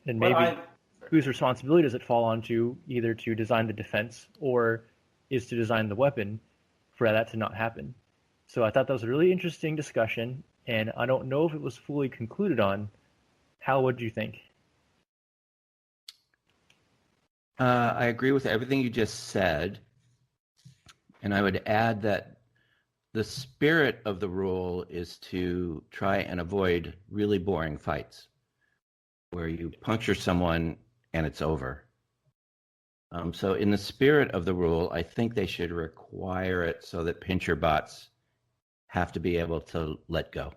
And maybe whose responsibility does it fall onto, either to design the defense or is to design the weapon for that to not happen? So I thought that was a really interesting discussion, and I don't know if it was fully concluded on. Hal, what do you think? I agree with everything you just said, and I would add that the spirit of the rule is to try and avoid really boring fights where you puncture someone and it's over. So in the spirit of the rule, I think they should require it so that pincher bots have to be able to let go.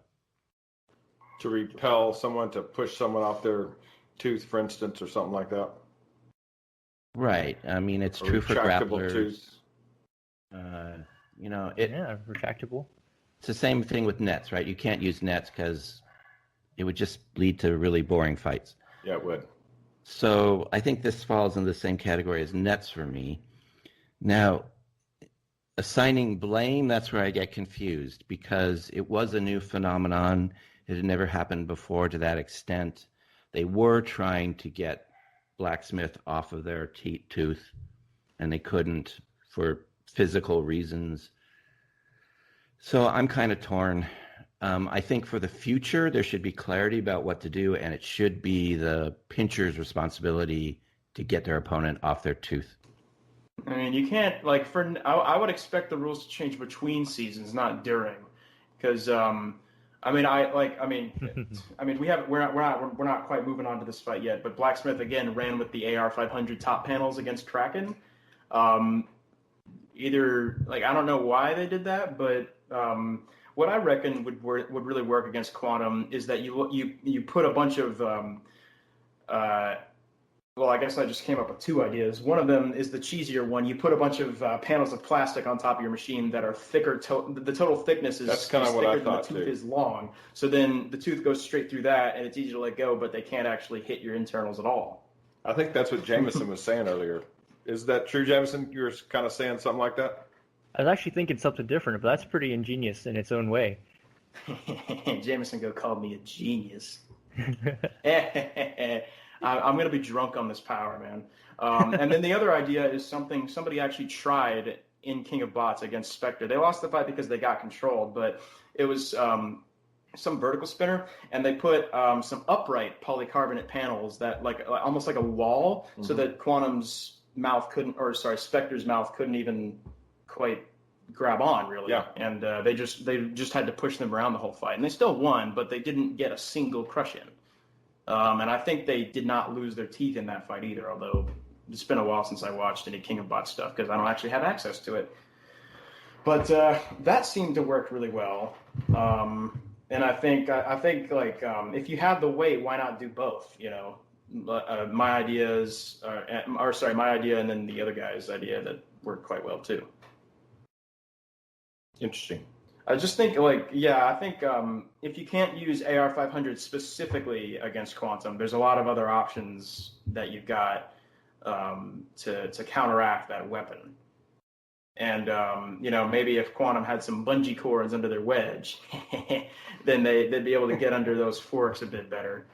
To repel someone, to push someone off their tooth, for instance, or something like that. Right. I mean, it's A true for retractable grapplers. tooth. Yeah, retractable. It's the same thing with nets, right? You can't use nets because it would just lead to really boring fights. Yeah, it would. So I think this falls in the same category as nets for me. Now, assigning blame, that's where I get confused because it was a new phenomenon. It had never happened before to that extent. They were trying to get Blacksmith off of their tooth, and they couldn't for physical reasons. So I'm kind of torn. I think for the future, there should be clarity about what to do, and it should be the pincher's responsibility to get their opponent off their tooth. I mean, you can't I would expect the rules to change between seasons, not during, because we're not quite moving on to this fight yet. But Blacksmith again ran with the AR 500 top panels against Kraken. I don't know why they did that, but what I reckon would really work against Quantum is that you put a bunch of I guess I just came up with two ideas. One of them is the cheesier one. You put a bunch of panels of plastic on top of your machine that are thicker. The total thickness is That's kind of what thicker I thought than the tooth too. is long. So then the tooth goes straight through that, and it's easy to let go, but they can't actually hit your internals at all. I think that's what Jamison was saying earlier. Is that true, Jamison? You were kind of saying something like that? I was actually thinking something different, but that's pretty ingenious in its own way. Jamison Go called me a genius. I'm going to be drunk on this power, man. And then the other idea is something somebody actually tried in King of Bots against Spectre. They lost the fight because they got controlled, but it was some vertical spinner, and they put some upright polycarbonate panels that almost like a wall, so that Spectre's mouth couldn't even quite grab on, really. Yeah. And they just had to push them around the whole fight, and they still won, but they didn't get a single crush in. And I think they did not lose their teeth in that fight either, although it's been a while since I watched any King of Bots stuff because I don't actually have access to it. But that seemed to work really well. And I think if you have the weight, why not do both? You know, my idea and then the other guy's idea that worked quite well too. Interesting. I just think if you can't use AR 500 specifically against Quantum, there's a lot of other options that you've got to counteract that weapon. And maybe if Quantum had some bungee cords under their wedge, then they'd be able to get under those forks a bit better.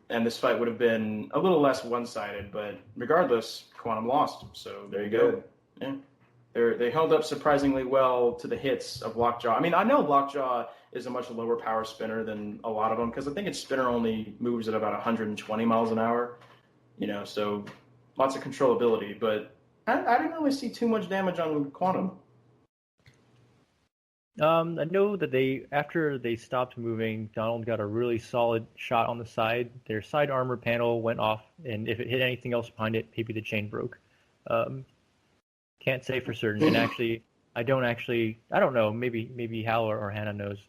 And this fight would have been a little less one-sided, but regardless, Quantum lost. So there you go. Yeah. They held up surprisingly well to the hits of Lockjaw. I mean, I know Lockjaw is a much lower power spinner than a lot of them because I think its spinner only moves at about 120 miles an hour. So lots of controllability. But I didn't really see too much damage on Quantum. I know that after they stopped moving, Donald got a really solid shot on the side. Their side armor panel went off, and if it hit anything else behind it, maybe the chain broke. Can't say for certain. And actually, I don't know. Maybe Hal or Hannah knows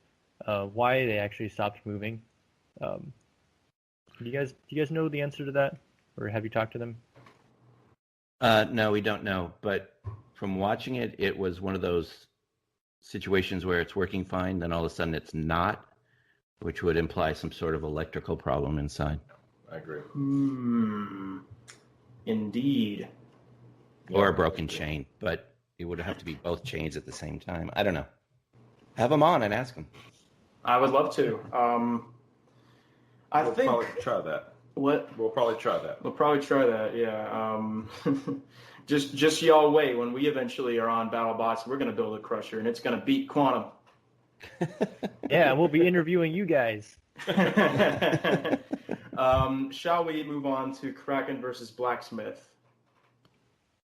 why they actually stopped moving. Do you guys know the answer to that, or have you talked to them? No, we don't know. But from watching it, it was one of those situations where it's working fine, then all of a sudden it's not, which would imply some sort of electrical problem inside. I agree. Indeed. Or a broken chain, but it would have to be both chains at the same time. I don't know. Have them on and ask them. I would love to. We'll probably try that. What? We'll probably try that. We'll probably try that, yeah. Just y'all wait. When we eventually are on Battlebots, we're going to build a Crusher, and it's going to beat Quantum. Yeah, we'll be interviewing you guys. Shall we move on to Kraken versus Blacksmith?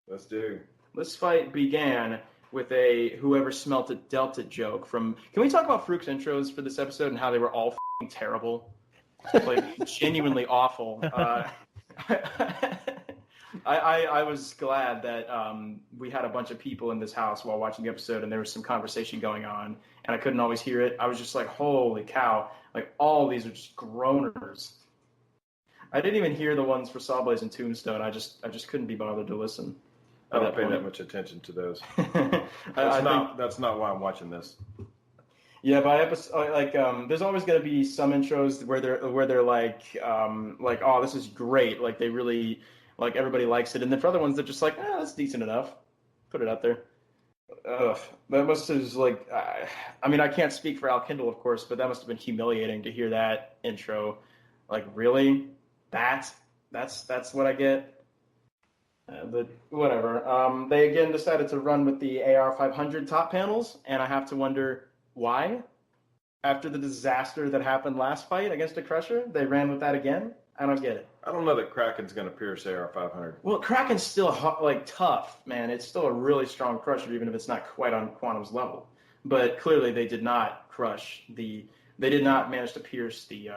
Let's do. This fight began with a whoever smelt it dealt it joke from. Can we talk about Farouk's intros for this episode and how they were all f***ing terrible? Like genuinely awful. I was glad that we had a bunch of people in this house while watching the episode, and there was some conversation going on, and I couldn't always hear it. I was just like, holy cow! Like all these are just groaners. I didn't even hear the ones for Sawblaze and Tombstone. I just couldn't be bothered to listen. I don't pay that much attention to those. That's not why I'm watching this. Yeah, by episode, like, there's always going to be some intros where they're like, oh, this is great. Like, they really, like, everybody likes it. And then for other ones, they're just like, that's decent enough. Put it out there. Ugh. That must have, like, I mean, I can't speak for Al Kindle, of course, but that must have been humiliating to hear that intro. Like, really? That's what I get? But whatever. They again decided to run with the AR-500 top panels, and I have to wonder why. After the disaster that happened last fight against the Crusher, they ran with that again? I don't get it. I don't know that Kraken's going to pierce AR-500. Well, Kraken's still, like, tough, man. It's still a really strong Crusher, even if it's not quite on Quantum's level. But clearly they did not they did not manage to pierce the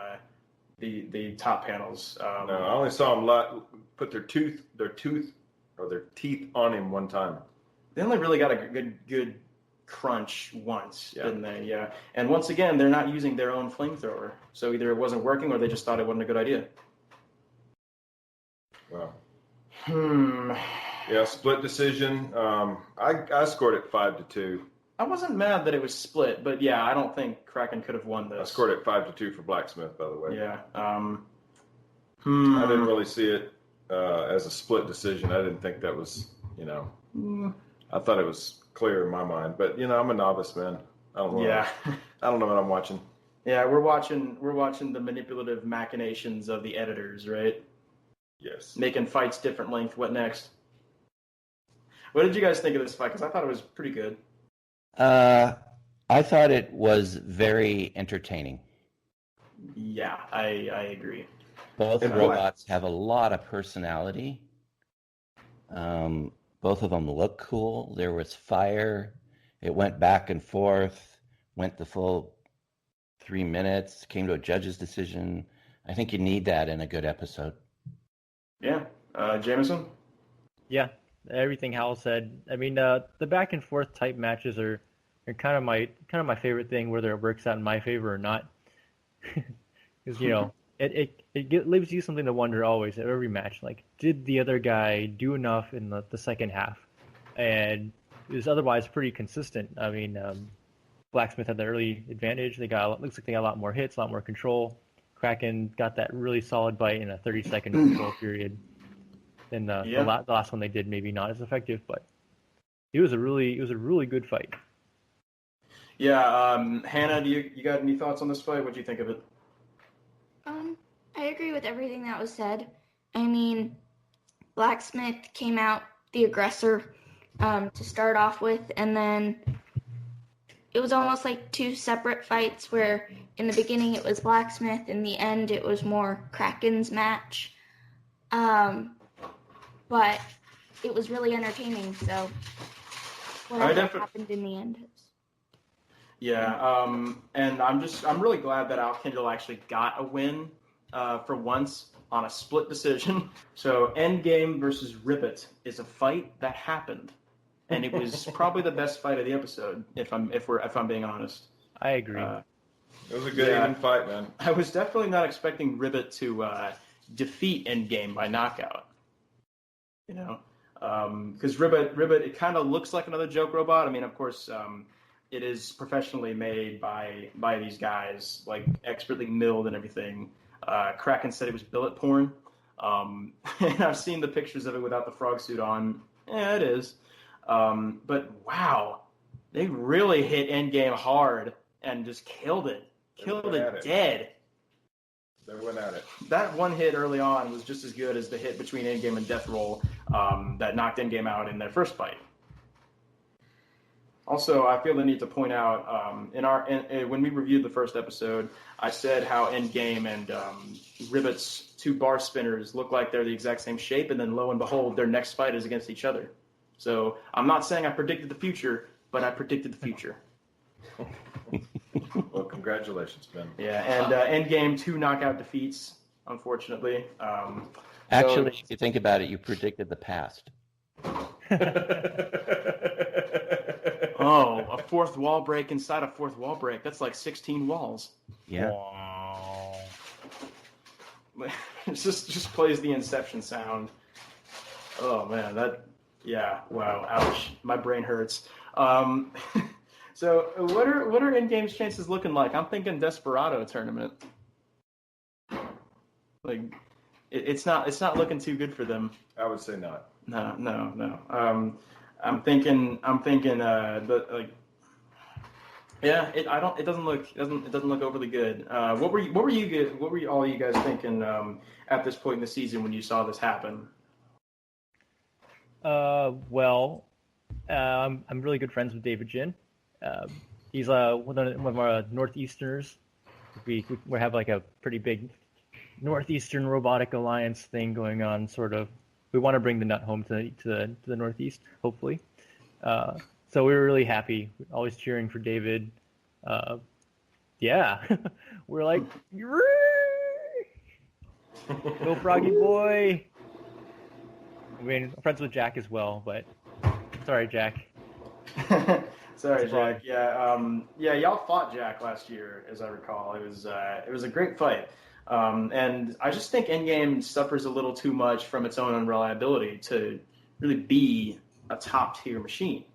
top panels. No, I only saw them put their teeth on him one time. They only really got a good crunch once, didn't they? Yeah. And once again, they're not using their own flamethrower. So either it wasn't working or they just thought it wasn't a good idea. Wow. Yeah, split decision. I scored it 5-2. I wasn't mad that it was split, but yeah, I don't think Kraken could have won this. I scored it 5-2 for Blacksmith, by the way. Yeah. I didn't really see it as a split decision. I didn't think that was, I thought it was clear in my mind. But I'm a novice, man. I don't know. Yeah. I don't know what I'm watching. Yeah, we're watching the manipulative machinations of the editors, right? Yes. Making fights different length. What next? What did you guys think of this fight? Because I thought it was pretty good. I thought it was very entertaining. Yeah, I agree. Both robots have a lot of personality. Both of them look cool. There was fire. It went back and forth, went the full 3 minutes, came to a judge's decision. I think you need that in a good episode. Yeah. Jamison? Yeah, everything Hal said. I mean, the back and forth type matches are kind of my favorite thing, whether it works out in my favor or not. Because it leaves you something to wonder always at every match. Like, did the other guy do enough in the second half? And it was otherwise pretty consistent. I mean, Blacksmith had the early advantage. Looks like they got a lot more hits, a lot more control. Kraken got that really solid bite in a 30-second control period. And the last one they did maybe not as effective, but it was a really good fight. Yeah, Hannah, do you got any thoughts on this fight? What do you think of it? I agree with everything that was said. I mean, Blacksmith came out the aggressor to start off with, and then it was almost like two separate fights where in the beginning it was Blacksmith, in the end it was more Kraken's match. But it was really entertaining, so whatever happened in the end. Yeah, and I'm really glad that Al Kindle actually got a win for once on a split decision. So Endgame versus Ribbit is a fight that happened, and it was probably the best fight of the episode. If I'm being honest, I agree. It was a good even fight, man. I was definitely not expecting Ribbit to defeat Endgame by knockout. Because Ribbit, it kind of looks like another joke robot. I mean, of course, it is professionally made by these guys, like expertly milled and everything. Kraken said it was billet porn. And I've seen the pictures of it without the frog suit on. Yeah, it is. But wow, they really hit Endgame hard and just killed it. Killed it dead. They went at it. That one hit early on was just as good as the hit between Endgame and Death Roll that knocked Endgame out in their first fight. Also, I feel the need to point out when we reviewed the first episode, I said how Endgame and Ribbit's two bar spinners look like they're the exact same shape, and then lo and behold, their next fight is against each other. So I'm not saying I predicted the future, but I predicted the future. Well, congratulations, Ben. Yeah, and Endgame, 2 knockout defeats, unfortunately. Actually, if you think about it, you predicted the past. Oh, a fourth wall break inside a fourth wall break. That's like 16 walls. Yeah. Wow. It just plays the Inception sound. Oh man, wow, ouch. My brain hurts. So what are in-game's chances looking like? I'm thinking Desperado tournament. Like it's not looking too good for them. I would say not. No. I'm thinking it doesn't look overly good. What were all you guys thinking at this point in the season when you saw this happen? Well, I'm really good friends with David Jin. He's one of our Northeasterners. We have like a pretty big Northeastern Robotic Alliance thing going on, sort of. We want to bring the nut home to the Northeast, hopefully. So we were really happy, always cheering for David. Yeah, we're like, go Froggy boy. I mean, I'm friends with Jack as well, but sorry, Jack. Sorry, Jack. Yeah, y'all fought Jack last year, as I recall. It was a great fight. And I just think Endgame suffers a little too much from its own unreliability to really be a top-tier machine.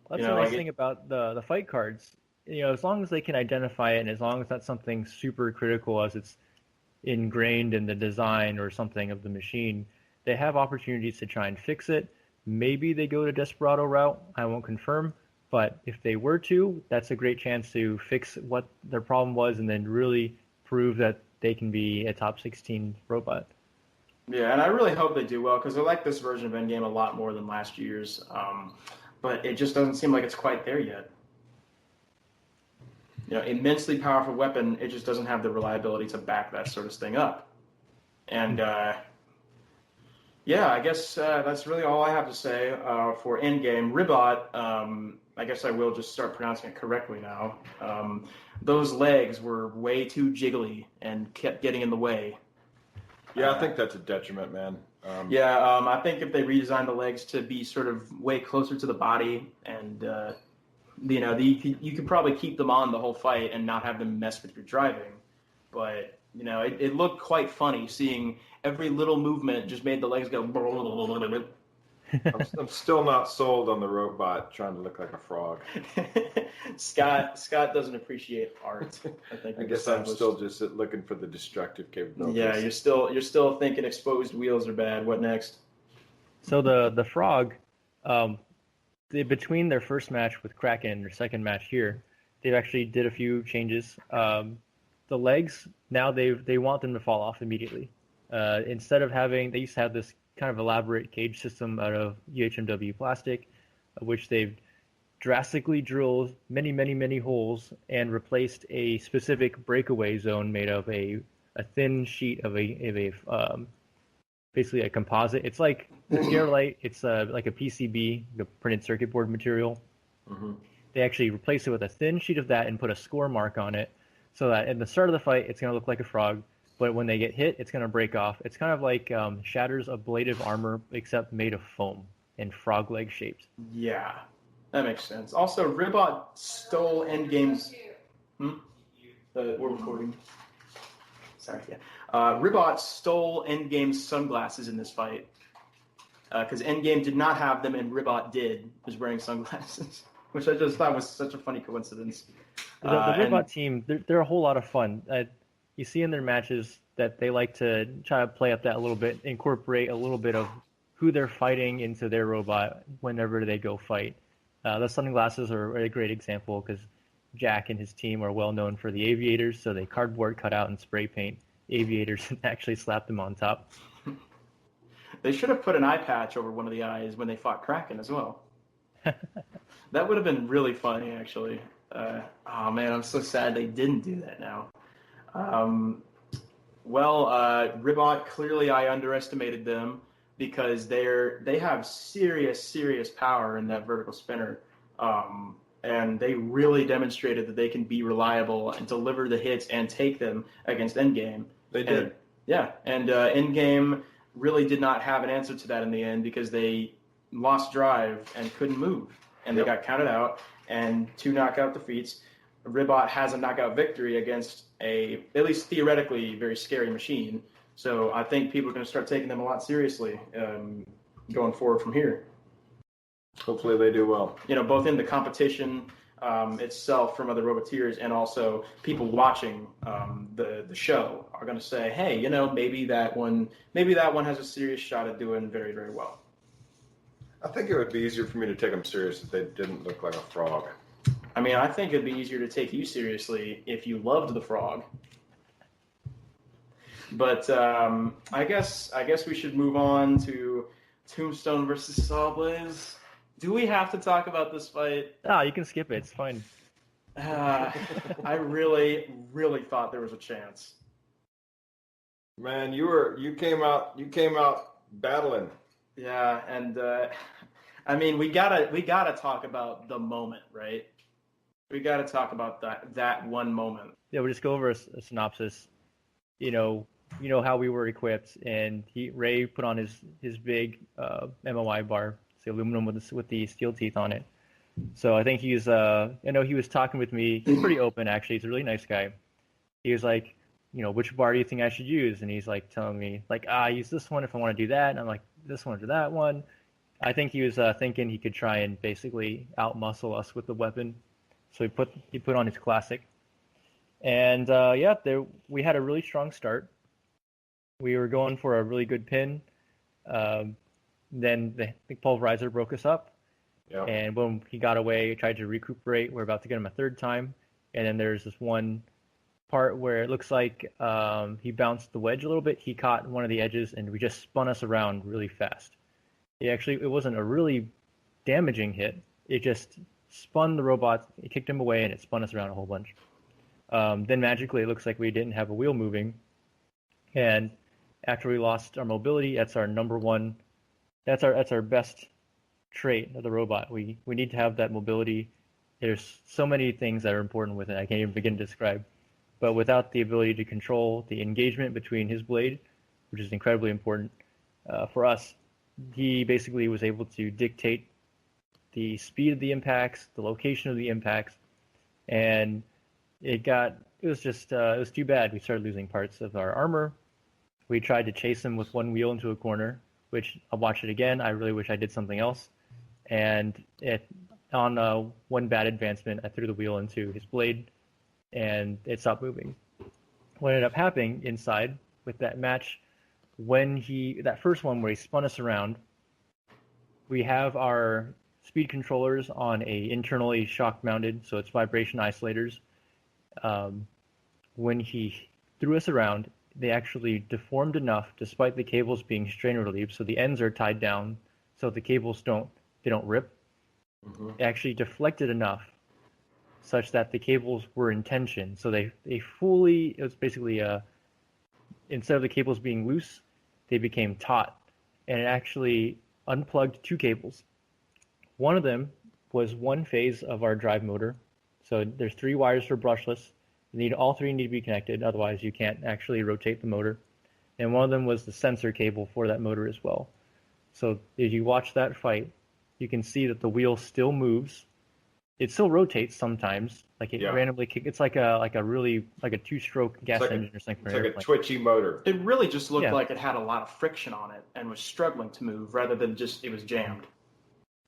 That's the nice thing about the fight cards. As long as they can identify it, and as long as that's something super critical as it's ingrained in the design or something of the machine, they have opportunities to try and fix it. Maybe they go to Desperado route. I won't confirm. But if they were to, that's a great chance to fix what their problem was and then really prove that they can be a top 16 robot. Yeah, and I really hope they do well because I like this version of Endgame a lot more than last year's. But it just doesn't seem like it's quite there yet. Immensely powerful weapon, it just doesn't have the reliability to back that sort of thing up. And yeah, I guess that's really all I have to say for Endgame. Ribot, I guess I will just start pronouncing it correctly now. Those legs were way too jiggly and kept getting in the way. Yeah, I think that's a detriment, man. I think if they redesigned the legs to be sort of way closer to the body and, you could probably keep them on the whole fight and not have them mess with your driving. But, it looked quite funny seeing every little movement just made the legs go. I'm still not sold on the robot trying to look like a frog. Scott doesn't appreciate art. I guess I'm still just looking for the destructive capabilities. Yeah, you're still thinking exposed wheels are bad. What next? So the frog, between their first match with Kraken and their second match here, they've actually did a few changes. The legs now they want them to fall off immediately. Instead of they used to have this kind of elaborate cage system out of UHMW plastic, which they've drastically drilled many holes and replaced a specific breakaway zone made of a thin sheet of a basically a composite. It's like Sterilite. It's like a PCB, the printed circuit board material. Mm-hmm. They actually replaced it with a thin sheet of that and put a score mark on it, so that at the start of the fight, it's going to look like a frog. But when they get hit, it's going to break off. It's kind of like Shatter's ablative armor, except made of foam and frog leg shaped. Yeah, that makes sense. Also, Ribot stole Endgame's... we're recording. Sorry, yeah. Ribot stole Endgame's sunglasses in this fight. Because Endgame did not have them and Ribot did, was wearing sunglasses. Which I just thought was such a funny coincidence. The Ribot team, they're a whole lot of fun. You see in their matches that they like to try to play up that a little bit, incorporate a little bit of who they're fighting into their robot whenever they go fight. The sunglasses are a great example because Jack and his team are well known for the aviators, so they cardboard cut out and spray paint aviators and actually slap them on top. They should have put an eye patch over one of the eyes when they fought Kraken as well. That would have been really funny, actually. Oh man, I'm so sad they didn't do that now. Um, Ribot, clearly I underestimated them because they have serious power in that vertical spinner. And they really demonstrated that they can be reliable and deliver the hits and take them against Endgame. They did. And Endgame really did not have an answer to that in the end because they lost drive and couldn't move. And they got counted out and 2 knockout defeats. Ribot has a knockout victory against at least theoretically, very scary machine. So I think people are going to start taking them a lot seriously going forward from here. Hopefully they do well. Both in the competition itself from other Roboteers and also people watching the show are going to say, hey, maybe that one has a serious shot at doing very, very well. I think it would be easier for me to take them serious if they didn't look like a frog. I mean, I think it'd be easier to take you seriously if you loved the frog. But I guess we should move on to Tombstone versus Sawblaze. Do we have to talk about this fight? You can skip it. It's fine. I really, really thought there was a chance. Man, you came out battling. Yeah, and I mean, we gotta talk about the moment, right? We gotta talk about that one moment. Yeah, we'll just go over a synopsis. You know how we were equipped, and Ray put on his big MOI bar, the aluminum with the steel teeth on it. So I think he was talking with me. He's pretty open, actually. He's a really nice guy. He was like, which bar do you think I should use? And he's like telling me, like, use this one if I want to do that. And I'm like, this one or that one. I think he was thinking he could try and basically outmuscle us with the weapon. So he put on his classic. And we had a really strong start. We were going for a really good pin. Then the pulverizer broke us up. Yeah. And when he got away, he tried to recuperate. We're about to get him a third time. And then there's this one part where it looks like he bounced the wedge a little bit. He caught one of the edges, and we just spun us around really fast. It wasn't a really damaging hit. It just spun the robot. It kicked him away, and it spun us around a whole bunch. Then magically, it looks like we didn't have a wheel moving. And after we lost our mobility, that's our number one. That's our best trait of the robot. We need to have that mobility. There's so many things that are important with it. I can't even begin to describe. But without the ability to control the engagement between his blade, which is incredibly important for us, he basically was able to dictate the speed of the impacts, the location of the impacts, and it was too bad. We started losing parts of our armor. We tried to chase him with one wheel into a corner, which I'll watch it again. I really wish I did something else. And on one bad advancement, I threw the wheel into his blade, and it stopped moving. What ended up happening inside with that match, that first one where he spun us around, we have our speed controllers on a internally shock mounted, so it's vibration isolators. When he threw us around, they actually deformed enough, despite the cables being strain relieved, so the ends are tied down, so the cables don't rip. Mm-hmm. It actually deflected enough such that the cables were in tension. So it was basically instead of the cables being loose, they became taut, and it actually unplugged 2 cables. One of them was one phase of our drive motor. So there's 3 wires for brushless. All 3 need to be connected, otherwise you can't actually rotate the motor. And one of them was the sensor cable for that motor as well. So if you watch that fight, you can see that the wheel still moves. It still rotates sometimes, like it randomly kicks. It's like a 2-stroke gas engine or something. It's like a twitchy motor. It really just looked like it had a lot of friction on it and was struggling to move rather than just it was jammed.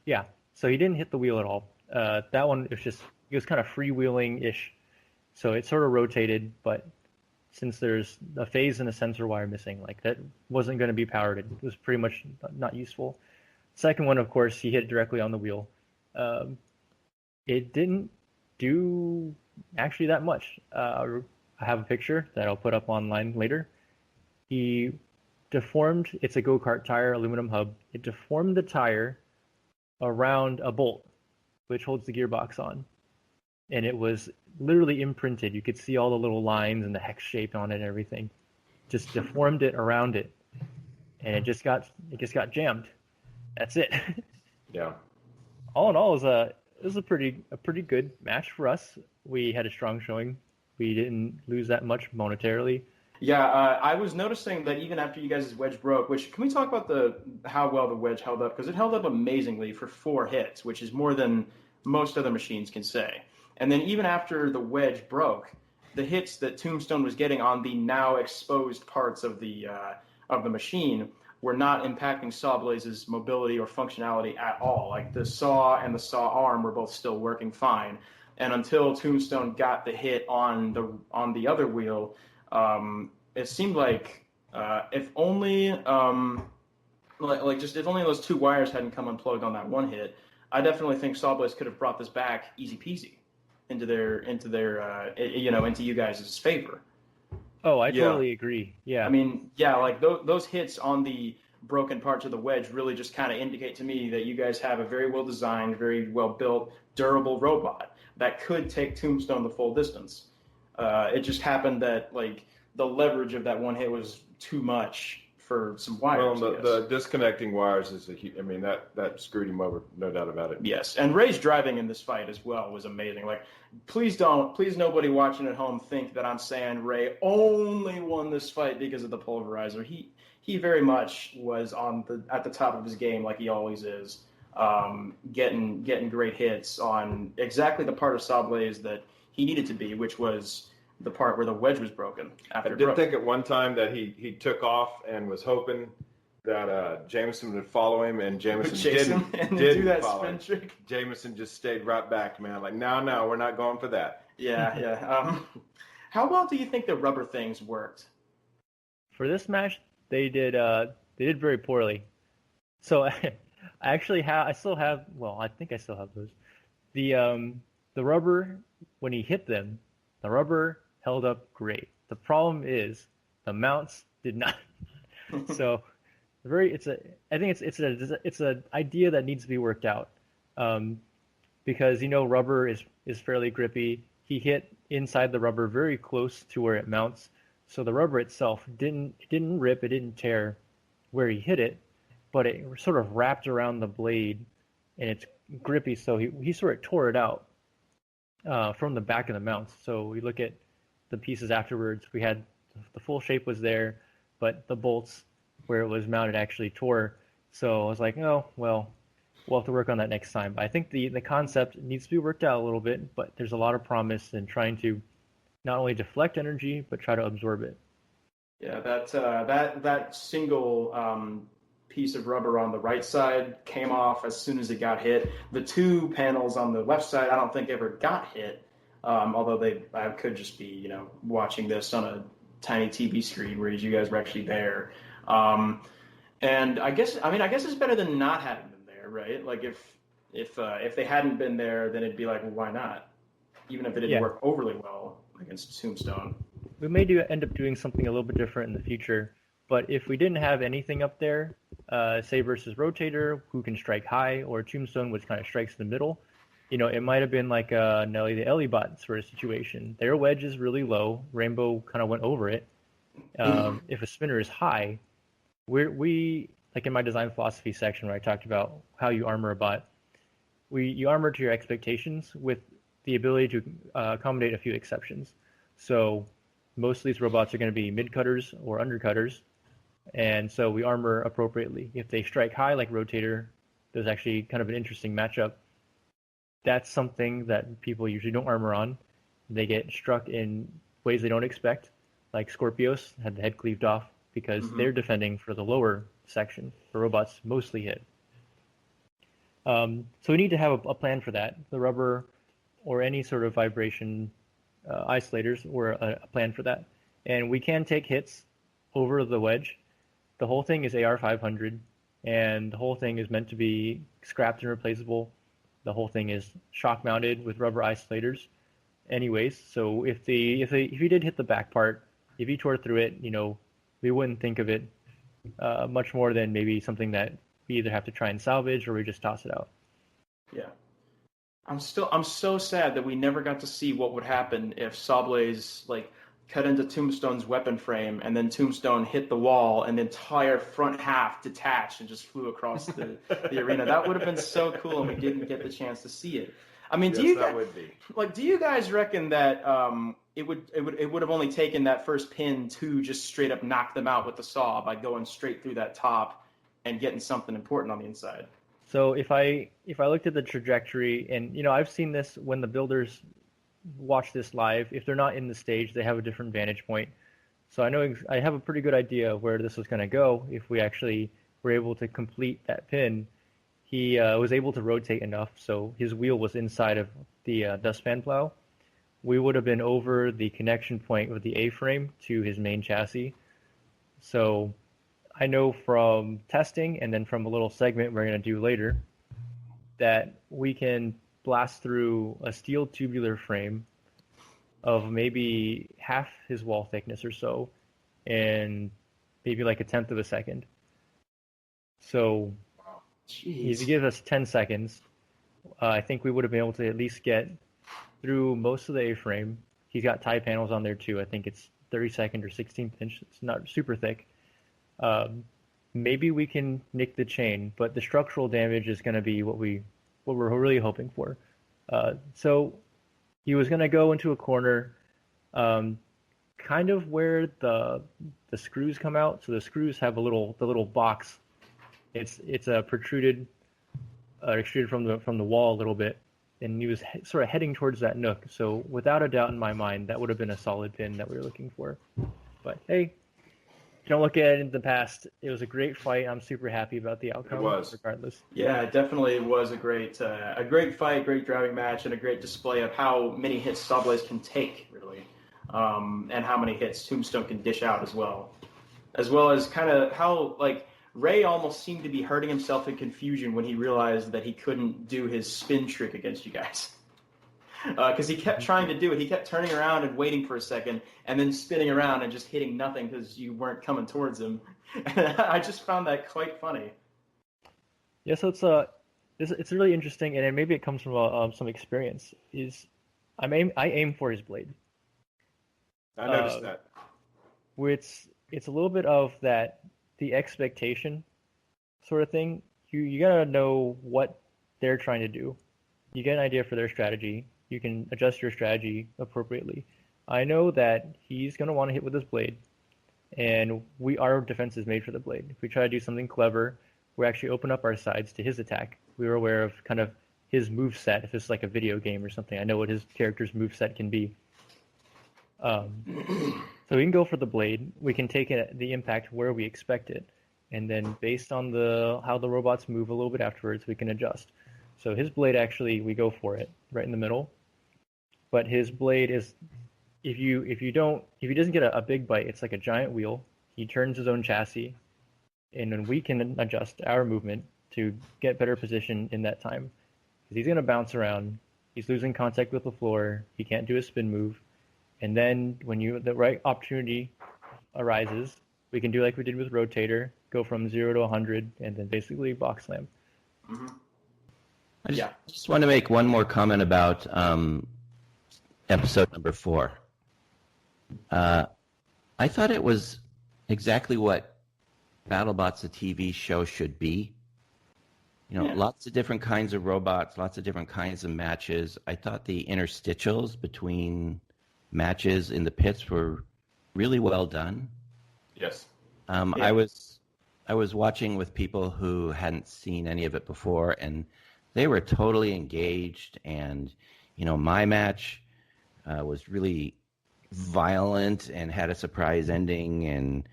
Yeah, so he didn't hit the wheel at all. That one it was kind of freewheeling-ish. So it sort of rotated, but since there's a phase and a sensor wire missing, like that wasn't going to be powered. It was pretty much not useful. Second one, of course, he hit directly on the wheel. It didn't do actually that much. I have a picture that I'll put up online later. He deformed, it's a go-kart tire, aluminum hub. It deformed the tire around a bolt. which holds the gearbox on. And it was literally imprinted. You could see all the little lines and the hex shape on it and everything. Just deformed it around it. And it just got jammed. That's it. Yeah. All in all, it was a pretty good match for us. We had a strong showing. We didn't lose that much monetarily. Yeah, I was noticing that even after you guys' wedge broke, which can we talk about how well the wedge held up? Because it held up amazingly for 4 hits, which is more than most other machines can say. And then even after the wedge broke, the hits that Tombstone was getting on the now exposed parts of the machine were not impacting Sawblaze's mobility or functionality at all. Like the saw and the saw arm were both still working fine. And until Tombstone got the hit on the other wheel, it seemed like if only if only those 2 wires hadn't come unplugged on that one hit, I definitely think Sawblaze could have brought this back easy peasy into you guys' favor. Oh, I totally agree. Yeah. I mean, yeah, like those hits on the broken parts of the wedge really just kind of indicate to me that you guys have a very well designed, very well built, durable robot that could take Tombstone the full distance. It just happened that like the leverage of that one hit was too much for some wires. Well, the disconnecting wires is that screwed him over, no doubt about it. Yes, and Ray's driving in this fight as well was amazing. Like, please nobody watching at home think that I'm saying Ray only won this fight because of the pulverizer. He very much was at the top of his game, like he always is, getting great hits on exactly the part of Sawblaze that he needed to be, which was the part where the wedge was broken. I did think at one time that he took off and was hoping that Jamison would follow him, and Jamison didn't do that follow spin him. trick. Jamison just stayed right back, man. Like, no, we're not going for that. Yeah. How well do you think the rubber things worked? For this match, they did very poorly. So I think I still have those. The rubber, when he hit them, the rubber held up great. The problem is the mounts did not. So I think it's an idea that needs to be worked out, because rubber is fairly grippy. He hit inside the rubber very close to where it mounts, so the rubber itself didn't rip, it didn't tear where he hit it, but it sort of wrapped around the blade, and it's grippy, so he sort of tore it out from the back of the mounts. So we look at the pieces afterwards. We had the full shape was there, but the bolts where it was mounted actually tore. So I was like, oh, well, we'll have to work on that next time. But I think the concept needs to be worked out a little bit, but there's a lot of promise in trying to not only deflect energy, but try to absorb it. Yeah, that single piece of rubber on the right side came off as soon as it got hit. The 2 panels on the left side, I don't think ever got hit, although I could just be, watching this on a tiny TV screen, whereas you guys were actually there. And I guess it's better than not having them there, right? Like if they hadn't been there, then it'd be like, well, why not? Even if it didn't work overly well against Tombstone. We may end up doing something a little bit different in the future, but if we didn't have anything up there, say versus Rotator, who can strike high, or Tombstone, which kind of strikes in the middle, it might have been like a Nelly the Ellibot sort of situation. Their wedge is really low. Rainbow kind of went over it. If a spinner is high, we like in my design philosophy section where I talked about how you armor a bot, you armor to your expectations with the ability to accommodate a few exceptions. So most of these robots are going to be mid-cutters or undercutters, and so we armor appropriately. If they strike high like Rotator, there's actually kind of an interesting matchup. That's something that people usually don't armor on. They get struck in ways they don't expect, like Scorpios had the head cleaved off because they're defending for the lower section. The robots mostly hit. So we need to have a plan for that. The rubber or any sort of vibration isolators or a plan for that. And we can take hits over the wedge. The whole thing is AR500, and the whole thing is meant to be scrapped and replaceable. The whole thing is shock mounted with rubber isolators anyways. So if he did hit the back part, if he tore through it, we wouldn't think of it much more than maybe something that we either have to try and salvage or we just toss it out. Yeah. I'm so sad that we never got to see what would happen if Sawblaze like cut into Tombstone's weapon frame and then Tombstone hit the wall and the entire front half detached and just flew across the arena. That would have been so cool, and we didn't get the chance to see it. I mean, Yes, do you that guys, would be. like, do you guys reckon that it would have only taken that first pin to just straight up knock them out with the saw by going straight through that top and getting something important on the inside? So if I looked at the trajectory, and I've seen this when the builders watch this live. If they're not in the stage, they have a different vantage point. So I have a pretty good idea of where this was going to go if we actually were able to complete that pin. He was able to rotate enough, so his wheel was inside of the dustpan plow. We would have been over the connection point with the A-frame to his main chassis. So I know from testing and then from a little segment we're going to do later that we can blast through a steel tubular frame of maybe half his wall thickness or so in maybe like a tenth of a second. So if you give us 10 seconds, I think we would have been able to at least get through most of the A-frame. He's got tie panels on there too. I think it's 32nd or 16th inch. It's not super thick. Maybe we can nick the chain, but the structural damage is going to be what we're really hoping for. So he was going to go into a corner, kind of where the screws come out. So the screws have the little box. It's extruded from the wall a little bit, and he was sort of heading towards that nook. So without a doubt in my mind, that would have been a solid pin that we were looking for. But hey, don't look at it in the past. It was a great fight. I'm super happy about the outcome. It was. Regardless. Yeah, it definitely was a great fight, great driving match, and a great display of how many hits Sawblaze can take, really, and how many hits Tombstone can dish out as well as kind of how like Ray almost seemed to be hurting himself in confusion when he realized that he couldn't do his spin trick against you guys. Because he kept trying to do it. He kept turning around and waiting for a second, and then spinning around and just hitting nothing because you weren't coming towards him. And I just found that quite funny. Yeah, so it's really interesting, and maybe it comes from some experience. I aim for his blade. I noticed that. It's a little bit of that, the expectation sort of thing. You gotta know what they're trying to do. You get an idea for their strategy. You can adjust your strategy appropriately. I know that he's going to want to hit with his blade, and our defense is made for the blade. If we try to do something clever, we actually open up our sides to his attack. We were aware of kind of his move set. If it's like a video game or something, I know what his character's move set can be. So we can go for the blade. We can take the impact where we expect it, and then based on how the robots move a little bit afterwards, we can adjust. So his blade, actually, we go for it right in the middle. But his blade is, if he doesn't get a big bite, it's like a giant wheel. He turns his own chassis, and then we can adjust our movement to get better position in that time. Because he's going to bounce around. He's losing contact with the floor. He can't do a spin move. And then when the right opportunity arises, we can do like we did with Rotator, go from 0 to 100, and then basically box slam. Mm-hmm. I just want to make one more comment about episode number 4. I thought it was exactly what Battlebots, the TV show, should be. Lots of different kinds of robots, lots of different kinds of matches. I thought the interstitials between matches in the pits were really well done. Yes. I was watching with people who hadn't seen any of it before, and they were totally engaged. And my match was really violent and had a surprise ending, and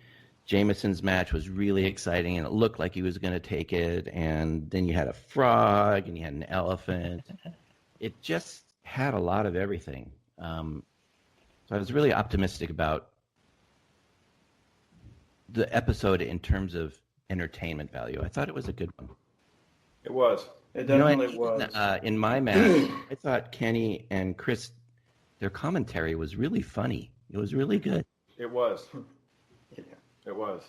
Jamison's match was really exciting, and it looked like he was going to take it. And then you had a frog, and you had an elephant. It just had a lot of everything. So I was really optimistic about the episode in terms of entertainment value. I thought it was a good one. It was. It definitely was. In my match, I thought Kenny and Chris, their commentary was really funny. It was really good. It was. Yeah. It was.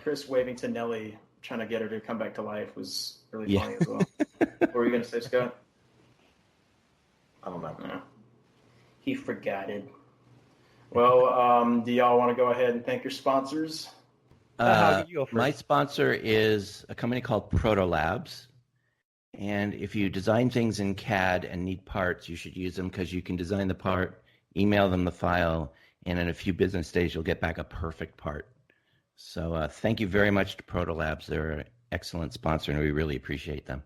Chris waving to Nelly, trying to get her to come back to life, was really funny as well. What were you going to say, Scott? I don't know. No. He forgot it. Well, do y'all want to go ahead and thank your sponsors? How do you go first? My sponsor is a company called Proto Labs. And if you design things in CAD and need parts, you should use them because you can design the part, email them the file, and in a few business days, you'll get back a perfect part. So thank you very much to Proto Labs. They're an excellent sponsor, and we really appreciate them.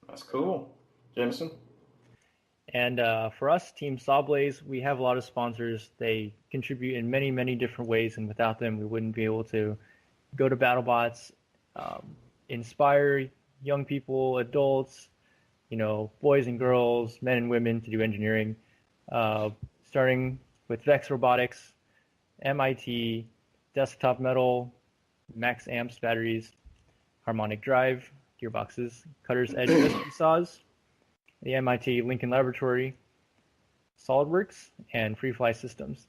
That's cool. Jamison? And for us, Team Sawblaze, we have a lot of sponsors. They contribute in many, many different ways, and without them, we wouldn't be able to go to Battlebots, inspire young people, adults, boys and girls, men and women to do engineering, starting with Vex Robotics, MIT, Desktop Metal, Max Amps batteries, Harmonic Drive, gearboxes, Cutter's Edge USB saws, the MIT Lincoln Laboratory, SolidWorks, and FreeFly Systems.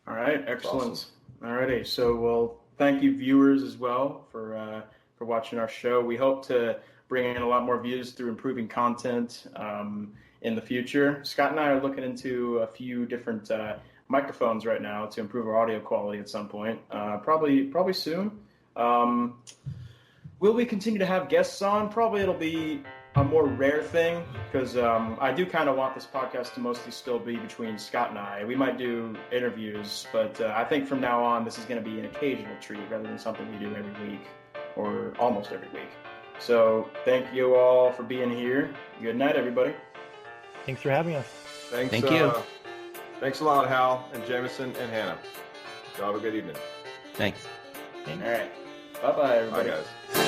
All right, excellent. Awesome. All righty, so well, thank you viewers as well for watching our show. We hope to bring in a lot more views through improving content in the future. Scott and I are looking into a few different microphones right now to improve our audio quality at some point, probably soon. Will we continue to have guests on? Probably it'll be a more rare thing because I do kind of want this podcast to mostly still be between Scott and I. We might do interviews, but I think from now on this is going to be an occasional treat rather than something we do every week or almost every week. So thank you all for being here. Good night, everybody. Thanks for having us. Thanks, Thank you. Thanks a lot, Hal and Jamison and Hannah. Y'all have a good evening. Thanks. All right. Bye-bye, everybody. Bye, guys.